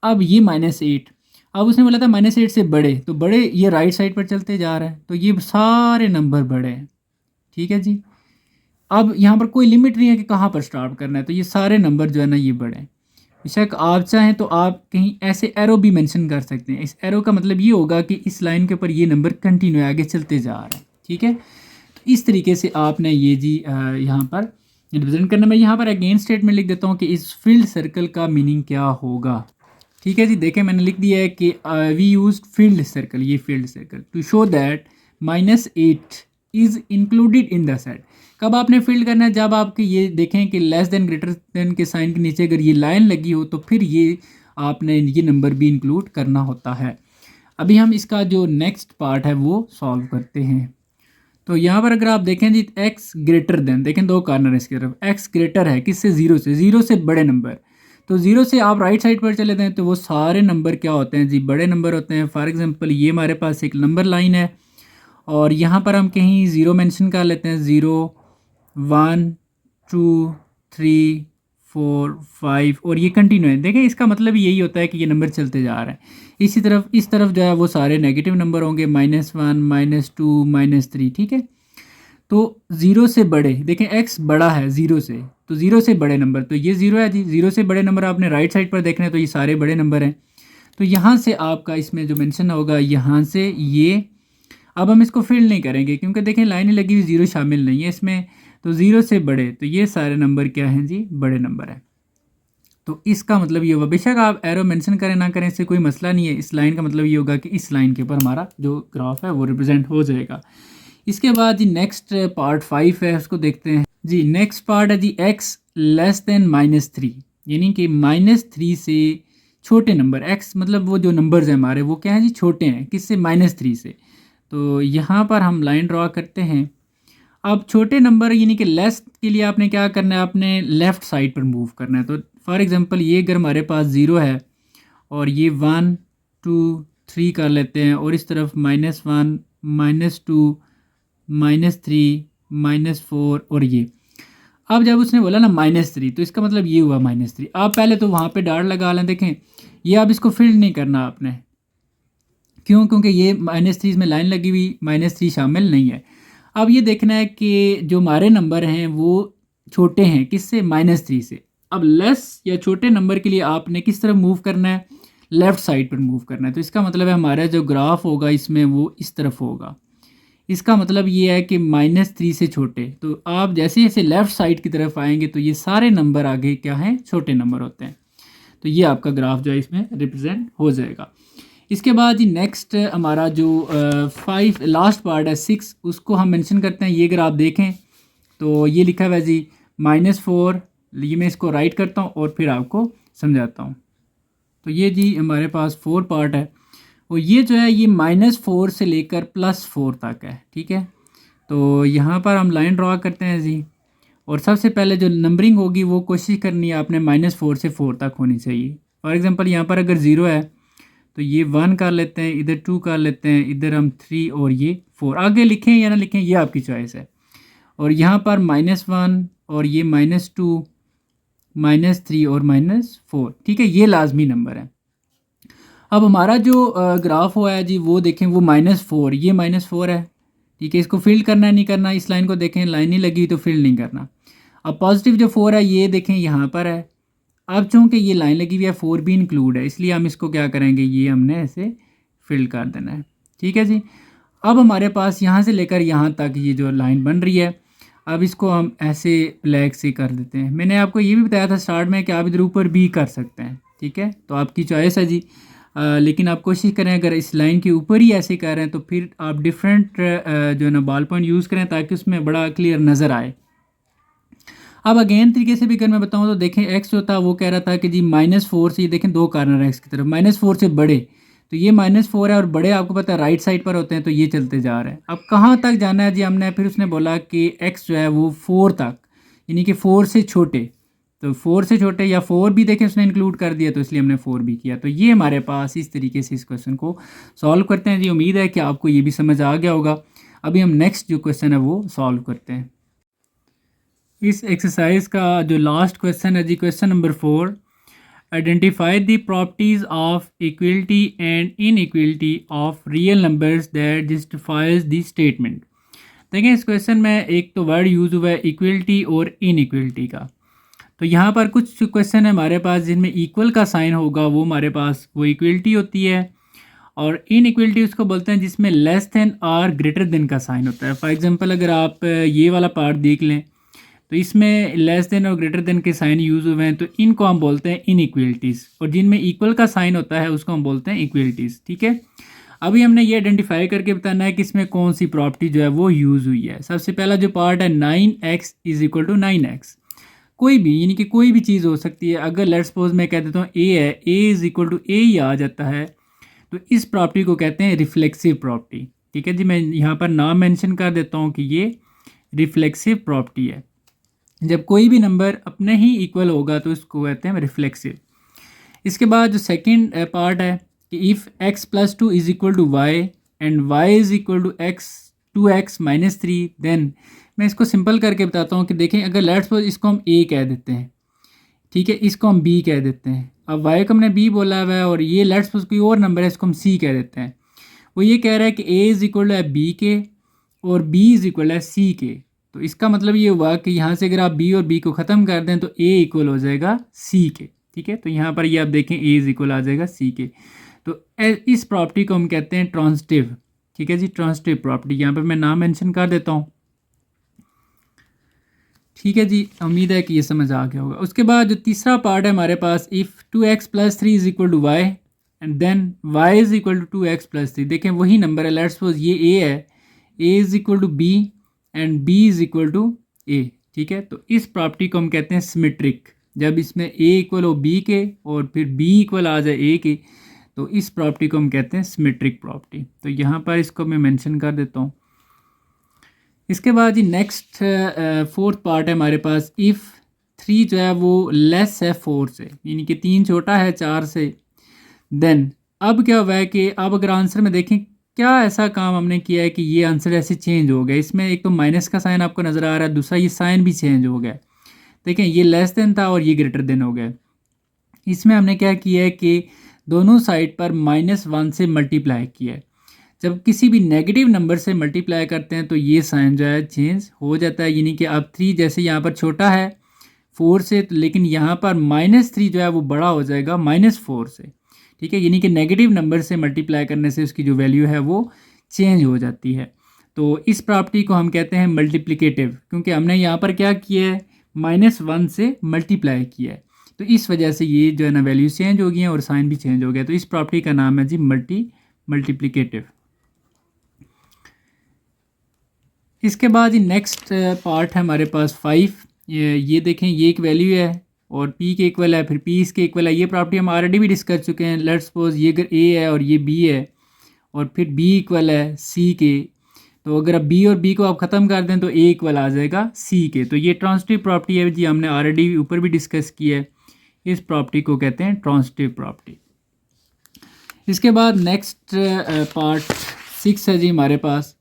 अब ये -8, अब उसने बोला था -8 से बड़े, तो बड़े ये राइट साइड पर चलते जा रहे हैं, तो ये सारे नंबर बड़े हैं, ठीक है जी। अब यहाँ पर कोई लिमिट नहीं है कि कहाँ पर स्टार्ट करना है, तो ये सारे नंबर जो है ना ये बड़े हैं। बेशक आप चाहें तो आप कहीं ऐसे एरो भी मेंशन कर सकते हैं, इस एरो का मतलब ये होगा कि इस लाइन के ऊपर ये नंबर कंटिन्यू आगे चलते जा रहे हैं, ठीक है। तो इस तरीके से आपने ये जी यहाँ पर रिप्रेजेंट करना। मैं यहाँ पर अगेन स्टेटमेंट लिख देता हूँ कि इस फील्ड सर्कल का मीनिंग क्या होगा, ठीक है जी। देखें मैंने लिख दिया है कि वी यूज फील्ड सर्कल, ये filled circle to show that -8 is included in the set. कब आपने फील्ड करना है, जब आपके ये देखें कि लेस देन ग्रेटर देन के साइन के नीचे अगर ये लाइन लगी हो तो फिर ये आपने ये नंबर भी इंक्लूड करना होता है। अभी हम इसका जो नेक्स्ट पार्ट है वो सॉल्व करते हैं। तो यहाँ पर अगर आप देखें जी x ग्रेटर देन, देखें 2 कार्नर इसकी तरफ, x ग्रेटर है किससे, 0 से, 0 से बड़े नंबर। तो 0 से आप राइट साइड पर चले जाएँ तो वो सारे नंबर क्या होते हैं जी, बड़े नंबर होते हैं। फॉर एग्जांपल ये हमारे पास एक नंबर लाइन है और यहाँ पर हम कहीं 0 मेंशन कर लेते हैं, 0 1 2 3 4 5, और ये कंटिन्यू है। देखें इसका मतलब यही होता है कि ये नंबर चलते जा रहे हैं। इसी तरफ इस तरफ जो है वो सारे नेगेटिव नंबर होंगे, -1 -2 -3, ठीक है। तो 0 से बड़े, देखें x बड़ा है 0 से, तो 0 से बड़े नंबर, तो ये 0 है जी। 0 से बड़े नंबर आपने राइट साइड पर देखना है, तो ये सारे बड़े नंबर हैं। तो यहाँ से आपका इसमें जो मेंशन होगा, यहाँ से ये, अब हम इसको फिल नहीं करेंगे क्योंकि देखें लाइन लगी हुई, 0 शामिल नहीं है इसमें। तो 0 से बड़े, तो ये सारे नंबर क्या हैं जी, बड़े नंबर हैं। तो इसका मतलब ये होगा, बेशक आप एरो मेंशन करें ना करें इससे कोई मसला नहीं है। इस लाइन का मतलब ये होगा कि इस लाइन के ऊपर हमारा जो ग्राफ है वो रिप्रेजेंट हो जाएगा। इसके बाद जी नेक्स्ट पार्ट 5 है, उसको देखते हैं जी। नेक्स्ट पार्ट है जी x लेस देन -3, यानी कि -3 से छोटे नंबर। x मतलब वो जो नंबर्स हैं हमारे वो क्या है जी, छोटे हैं किससे, -3 से। तो यहाँ पर हम लाइन ड्रॉ करते हैं। अब छोटे नंबर यानी कि लेस के लिए आपने क्या करना है, आपने लेफ़्ट साइड पर मूव करना है। तो फॉर एग्जांपल ये अगर हमारे पास 0 है और ये 1 2 3 कर लेते हैं, और इस तरफ -1 -2 -3 -4 और ये। अब जब उसने बोला ना -3 तो इसका मतलब ये हुआ -3। आप पहले तो वहाँ पे डॉट लगा लें, देखें ये अब इसको फिल नहीं करना आपने। क्यों? क्योंकि ये -3 इसमें लाइन लगी हुई, -3 शामिल नहीं है। अब ये देखना है कि जो हमारे नंबर हैं वो छोटे हैं किससे? -3 से। अब लेस या छोटे नंबर के लिए आपने किस तरफ मूव करना है? लेफ़्ट साइड पर मूव करना है। तो इसका मतलब है हमारा जो ग्राफ होगा इसमें वो इस तरफ होगा। इसका मतलब ये है कि -3 से छोटे। तो आप जैसे जैसे लेफ़्ट साइड की तरफ आएंगे तो ये सारे नंबर आगे क्या हैं? छोटे नंबर होते हैं। तो ये आपका ग्राफ जो है इसमें रिप्रेजेंट हो जाएगा। इसके बाद ही नेक्स्ट हमारा जो 5 लास्ट पार्ट है 6, उसको हम मेंशन करते हैं। ये अगर आप देखें तो ये लिखा हुआ है जी -4। ये मैं इसको राइट करता हूँ और फिर आपको समझाता हूँ। तो ये जी हमारे पास 4 पार्ट है और ये जो है ये -4 से लेकर +4 तक है। ठीक है, तो यहाँ पर हम लाइन ड्रा करते हैं जी। और सबसे पहले जो नंबरिंग होगी वो कोशिश करनी है आपने -4 से 4 तक होनी चाहिए। फॉर एग्जांपल यहाँ पर अगर 0 है तो ये 1 कर लेते हैं, इधर 2 कर लेते हैं, इधर हम 3 और ये 4। आगे लिखें या ना लिखें ये आपकी चॉइस है। और यहाँ पर -1 और ये -2, -3 और -4। ठीक है, ये लाजमी नंबर है। अब हमारा जो ग्राफ हुआ है जी वो देखें, वो -4, ये -4 है। ठीक है, इसको फिल करना है नहीं करना? इस लाइन को देखें, लाइन नहीं लगी तो फिल नहीं करना। अब पॉजिटिव जो 4 है ये देखें यहाँ पर है। अब चूँकि ये लाइन लगी हुई है 4 भी इंक्लूड है, इसलिए हम इसको क्या करेंगे, ये हमने ऐसे फिल कर देना है। ठीक है जी। अब हमारे पास यहाँ से लेकर यहाँ तक ये जो लाइन बन रही है, अब इसको हम ऐसे ब्लैक से कर देते हैं। मैंने आपको ये भी बताया था स्टार्ट में कि आप इधर ऊपर भी कर सकते हैं। ठीक है, तो आपकी चॉइस है जी। लेकिन आप कोशिश करें अगर इस लाइन के ऊपर ही ऐसे कर रहे हैं तो फिर आप डिफरेंट जो है ना बॉल पॉइंट यूज़ करें ताकि उसमें बड़ा क्लियर नज़र आए। अब अगेन तरीके से भी अगर मैं बताऊं तो देखें एक्स जो था वो कह रहा था कि जी -4 से, ये देखें दो कार्नर है एक्स की तरफ, -4 से बड़े। तो ये -4 है और बड़े आपको पता है राइट साइड पर होते हैं, तो ये चलते जा रहे हैं। अब कहाँ तक जाना है जी हमने? फिर उसने बोला कि एक्स जो है वो 4 तक, यानी कि 4 से छोटे। तो 4 से छोटे या 4 भी देखें उसने इंक्लूड कर दिया, तो इसलिए हमने 4 भी किया। तो ये हमारे पास इस तरीके से इस क्वेश्चन को सॉल्व करते हैं जी। उम्मीद है कि आपको ये भी समझ आ गया होगा। अभी हम नेक्स्ट जो क्वेश्चन है वो सॉल्व करते हैं। इस एक्सरसाइज का जो लास्ट क्वेश्चन है जी, question number 4, identify the properties of equality and inequality of real numbers that justifies the statement. देखें इस क्वेश्चन में एक तो वर्ड यूज़ हुआ है इक्वलिटी और इनइक्वलिटी का। तो यहाँ पर कुछ क्वेश्चन है हमारे पास जिनमें इक्वल का साइन होगा, वो हमारे पास वो इक्वलिटी होती है। और इनइक्वलिटी उसको बोलते हैं जिसमें लेस देन और ग्रेटर देन का साइन होता है। फॉर एग्जांपल अगर आप ये वाला पार्ट देख लें तो इसमें लेस देन और ग्रेटर देन के साइन यूज़ हुए हैं, तो इनको हम बोलते हैं इनइक्वलिटीज़। और जिनमें इक्वल का साइन होता है उसको हम बोलते हैं इक्वलिटीज़। ठीक है, अभी हमने ये आइडेंटिफाई करके बताना है कि इसमें कौन सी प्रॉपर्टी जो है वो यूज़ हुई है। सबसे पहला जो पार्ट है 9x = 9x, कोई भी यानी कि कोई भी चीज़ हो सकती है। अगर लेट्स सपोज मैं कह देता हूँ a है, a = a ही आ जाता है, तो इस प्रॉपर्टी को कहते हैं रिफ्लेक्सिव प्रॉपर्टी। ठीक है जी, मैं यहाँ पर नाम मेंशन कर देता हूँ कि ये रिफ्लेक्सिव प्रॉपर्टी है। जब कोई भी नंबर अपने ही इक्वल होगा तो इसको कहते हैं रिफ्लेक्सिव। इसके बाद जो सेकंड पार्ट है कि if x + 2 = y and y = x 2x - 3, then मैं इसको सिंपल करके बताता हूँ कि देखें अगर लेट्स सपोज इसको हम a कह देते हैं, ठीक है, इसको हम b कह देते हैं। अब y को हमने b बोला हुआ है और ये लेट्स सपोज कोई और नंबर है इसको हम c कह देते हैं। वो ये कह रहा है कि a = b के और b = c के। तो इसका मतलब ये हुआ कि यहाँ से अगर आप b और b को ख़त्म कर दें तो a इक्वल हो जाएगा c के। ठीक है, तो यहाँ पर ये आप देखें a इक्वल आ जाएगा c के। तो इस प्रॉपर्टी को हम कहते हैं ट्रांजिटिव। ठीक है जी, ट्रांजिटिव प्रॉपर्टी। यहाँ पर मैं नाम मेंशन कर देता हूँ। ठीक है जी, उम्मीद है कि ये समझ आ गया होगा। उसके बाद जो तीसरा पार्ट है हमारे पास, if 2x + 3 = y and then y = 2x + 3। देखें वही नंबर है, लेट्स सपोज ये a है, a = b and b = a। ठीक है, तो इस प्रॉपर्टी को हम कहते हैं सिमेट्रिक। जब इसमें a इक्वल हो b के और फिर b इक्वल आ जाए a के, तो इस प्रॉपर्टी को हम कहते हैं सिमेट्रिक प्रॉपर्टी। तो यहाँ पर इसको मैं मेंशन कर देता हूँ। इसके बाद जी नेक्स्ट फोर्थ पार्ट है हमारे पास, इफ़ 3 जो है वो लेस है 4 से, यानी कि 3 छोटा है 4 से, देन अब क्या हुआ है कि अब अगर आंसर में देखें क्या ऐसा काम हमने किया है कि ये आंसर ऐसे चेंज हो गया। इसमें एक तो माइनस का साइन आपको नज़र आ रहा है, दूसरा ये साइन भी चेंज हो गया। देखें ये लेस देन था और ये ग्रेटर देन हो गया। इसमें हमने क्या किया है कि दोनों साइड पर -1 से मल्टीप्लाई किया है। जब किसी भी नेगेटिव नंबर से मल्टीप्लाई करते हैं तो ये साइन जो है चेंज हो जाता है, यानी कि अब 3 जैसे यहाँ पर छोटा है 4 से, तो लेकिन यहाँ पर -3 जो है वो बड़ा हो जाएगा -4 से। ठीक है, यानी कि नेगेटिव नंबर से मल्टीप्लाई करने से उसकी जो वैल्यू है वो चेंज हो जाती है। तो इस प्रॉपर्टी को हम कहते हैं मल्टीप्लिकेटिव, क्योंकि हमने यहाँ पर क्या किया है, -1 से मल्टीप्लाई किया है। तो इस वजह से ये जो है ना वैल्यू चेंज हो गई हैं और साइन भी चेंज हो गया। तो इस प्रॉपर्टी का नाम है जी मल्टीप्लिकेटिव। इसके बाद ही नेक्स्ट पार्ट है हमारे पास 5। ये देखें, ये एक वैल्यू है और p के इक्वल है, फिर p इसके इक्वल है। ये प्रॉपर्टी हम ऑलरेडी भी डिस्कस चुके हैं। लेट्स सपोज ये अगर a है और ये b है और फिर b इक्वल है c के, तो अगर अब b और b को आप ख़त्म कर दें तो a इक्वल आ जाएगा c के। तो ये ट्रांजिटिव प्रॉपर्टी है जी, हमने ऑलरेडी ऊपर भी डिस्कस किया है। इस प्रॉपर्टी को कहते हैं ट्रांजिटिव प्रॉपर्टी। इसके बाद नेक्स्ट पार्ट 6 है जी हमारे पास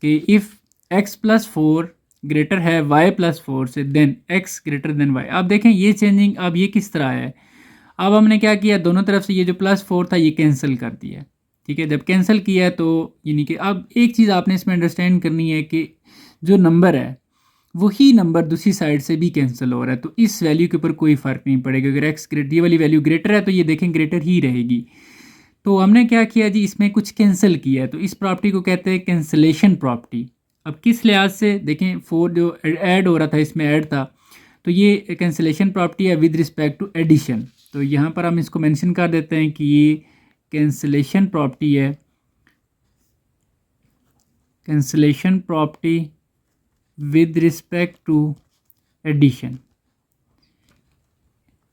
कि इफ़ x+4 ग्रेटर है y+4 से, then x greater than y। आप देखें ये चेंजिंग अब ये किस तरह है। अब हमने क्या किया, दोनों तरफ से ये जो +4 था ये कैंसिल कर दिया। ठीक है, जब कैंसिल किया है तो यानी कि अब एक चीज़ आपने इसमें अंडरस्टैंड करनी है कि जो नंबर है वही नंबर दूसरी साइड से भी कैंसिल हो रहा है, तो इस वैल्यू के ऊपर कोई फ़र्क नहीं पड़ेगा। अगर x ग्रेटर, ये वाली वैल्यू ग्रेटर है तो ये देखें ग्रेटर ही रहेगी। तो हमने क्या किया जी, इसमें कुछ कैंसिल किया है, तो इस प्रॉपर्टी को कहते हैं कैंसिलेशन प्रॉपर्टी। अब किस लिहाज से, देखें 4 जो ऐड हो रहा था इसमें ऐड था, तो ये कैंसिलेशन प्रॉपर्टी है विद रिस्पेक्ट टू एडिशन। तो यहाँ पर हम इसको मेंशन कर देते हैं कि ये कैंसिलेशन प्रॉपर्टी है, cancellation property with respect to addition.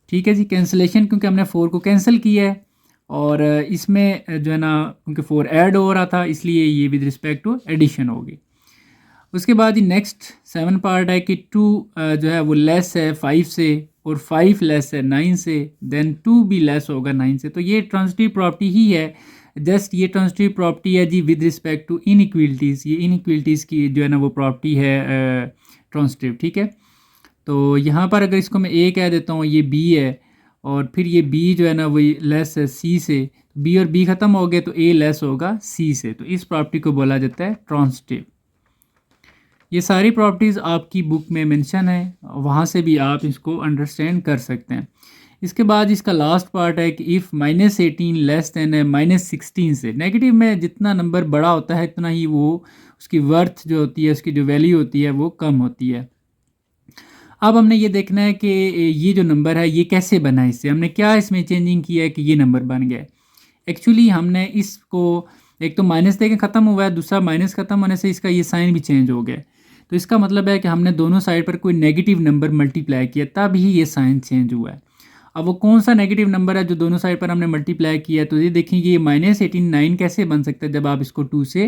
ठीक है जी, कैंसिलेशन क्योंकि हमने 4 को कैंसिल किया है और इसमें जो है ना क्योंकि 4 ऐड हो रहा था इसलिए ये विद रिस्पेक्ट टू एडिशन होगी। उसके बाद ही नेक्स्ट 7 पार्ट है कि 2 जो है वो लेस है 5 से और 5 लेस है 9 से, देन 2 भी लेस होगा 9 से। तो ये ट्रांजिटिव प्रॉपर्टी ही है, जस्ट ये ट्रांजिटिव प्रॉपर्टी है जी विद रिस्पेक्ट टू इनइक्वलिटीज़। ये इनइक्वलिटीज़ की जो है ना वो प्रॉपर्टी है ट्रांजिटिव। ठीक है, तो यहाँ पर अगर इसको मैं a कह देता हूँ, ये b है और फिर ये b जो है ना वही लेस है c से, b और b ख़त्म हो गए तो a लेस होगा c से। तो इस प्रॉपर्टी को बोला जाता है ट्रांजिटिव। ये सारी प्रॉपर्टीज़ आपकी बुक में मेंशन है, वहाँ से भी आप इसको अंडरस्टैंड कर सकते हैं। इसके बाद इसका लास्ट पार्ट है कि इफ़ -18 लेस देन है -16 से। नेगेटिव में जितना नंबर बड़ा होता है इतना ही वो उसकी वर्थ जो होती है, उसकी जो वैल्यू होती है वो कम होती है। अब हमने ये देखना है कि ये जो नंबर है ये कैसे बना है, इससे हमने क्या इसमें चेंजिंग किया है कि ये नंबर बन गया है। एक्चुअली हमने इसको एक तो माइनस देके ख़त्म हुआ है, दूसरा माइनस ख़त्म होने से इसका ये साइन भी चेंज हो गया। तो इसका मतलब है कि हमने दोनों साइड पर कोई नेगेटिव नंबर मल्टीप्लाई किया तब ही ये साइन चेंज हुआ है। अब वो कौन सा नेगेटिव नंबर है जो दोनों साइड पर हमने मल्टीप्लाई किया है, तो ये देखेंगे ये -89 कैसे बन सकता है जब आप इसको 2 से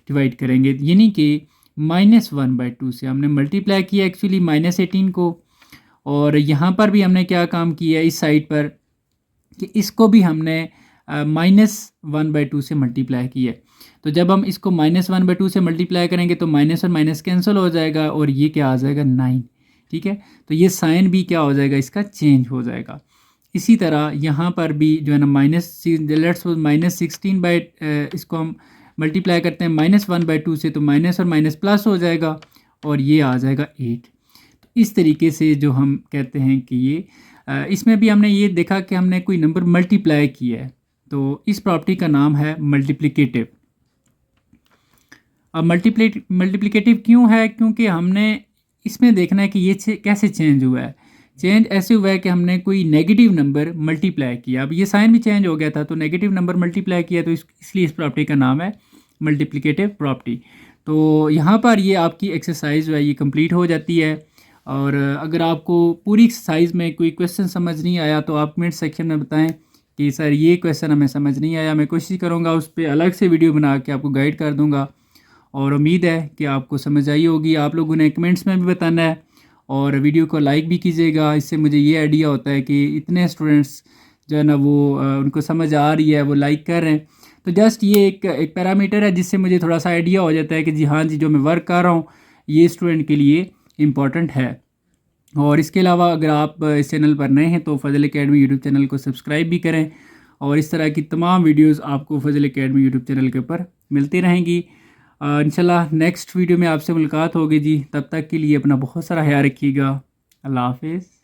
डिवाइड करेंगे, यानी कि -1/2 से हमने मल्टीप्लाई किया एक्चुअली -18 को। और यहाँ पर भी हमने क्या काम किया इस साइड पर कि इसको भी हमने -1/2 से मल्टीप्लाई किया। तो जब हम इसको -1/2 से मल्टीप्लाई करेंगे तो माइनस और माइनस कैंसिल हो जाएगा और ये क्या आ जाएगा 9। ठीक है, तो ये साइन भी क्या हो जाएगा, इसका चेंज हो जाएगा। इसी तरह यहाँ पर भी जो है ना लेट्स -16 इसको हम मल्टीप्लाई करते हैं -1/2 से, तो माइनस और माइनस प्लस हो जाएगा और ये आ जाएगा 8। तो इस तरीके से जो हम कहते हैं कि ये इसमें भी हमने ये देखा कि हमने कोई नंबर मल्टीप्लाई किया है, तो इस प्रॉपर्टी का नाम है मल्टीप्लिकेटिव। अब मल्टीप्लिकेटिव क्यों है, क्योंकि हमने इसमें देखना है कि ये कैसे चेंज हुआ है। चेंज ऐसे हुआ है कि हमने कोई नेगेटिव नंबर मल्टीप्लाई किया। अब ये साइन भी चेंज हो गया था तो नेगेटिव नंबर मल्टीप्लाई किया, तो इसलिए इस प्रॉपर्टी का नाम है मल्टीप्लिकेटिव प्रॉपर्टी। तो यहाँ पर ये आपकी एक्सरसाइज जो है ये कंप्लीट हो जाती है। और अगर आपको पूरी एक्सरसाइज में कोई क्वेश्चन समझ नहीं आया तो आप कमेंट सेक्शन में बताएं कि सर ये क्वेश्चन हमें समझ नहीं आया। मैं कोशिश करूँगा उस पर अलग से वीडियो बना के आपको गाइड कर दूँगा और उम्मीद है कि आपको समझ आई होगी। आप लोगों ने कमेंट्स में भी बताना है और वीडियो को लाइक भी कीजिएगा। इससे मुझे ये आइडिया होता है कि इतने स्टूडेंट्स जो है ना वो उनको समझ आ रही है, वो लाइक कर रहे हैं। तो जस्ट ये एक पैरामीटर है जिससे मुझे थोड़ा सा आइडिया हो जाता है कि जी हाँ जी जो मैं वर्क कर रहा हूँ ये स्टूडेंट के लिए इम्पॉर्टेंट है। और इसके अलावा अगर आप इस चैनल पर नए हैं तो फजल एकेडमी यूट्यूब चैनल को सब्सक्राइब भी करें, और इस तरह की तमाम वीडियोस आपको फजल एकेडमी यूट्यूब चैनल के ऊपर मिलती रहेंगी। इंशाल्लाह नेक्स्ट वीडियो में आपसे मुलाकात होगी जी, तब तक के लिए अपना बहुत सारा ख्याल रखिएगा। अल्लाह हाफिज़।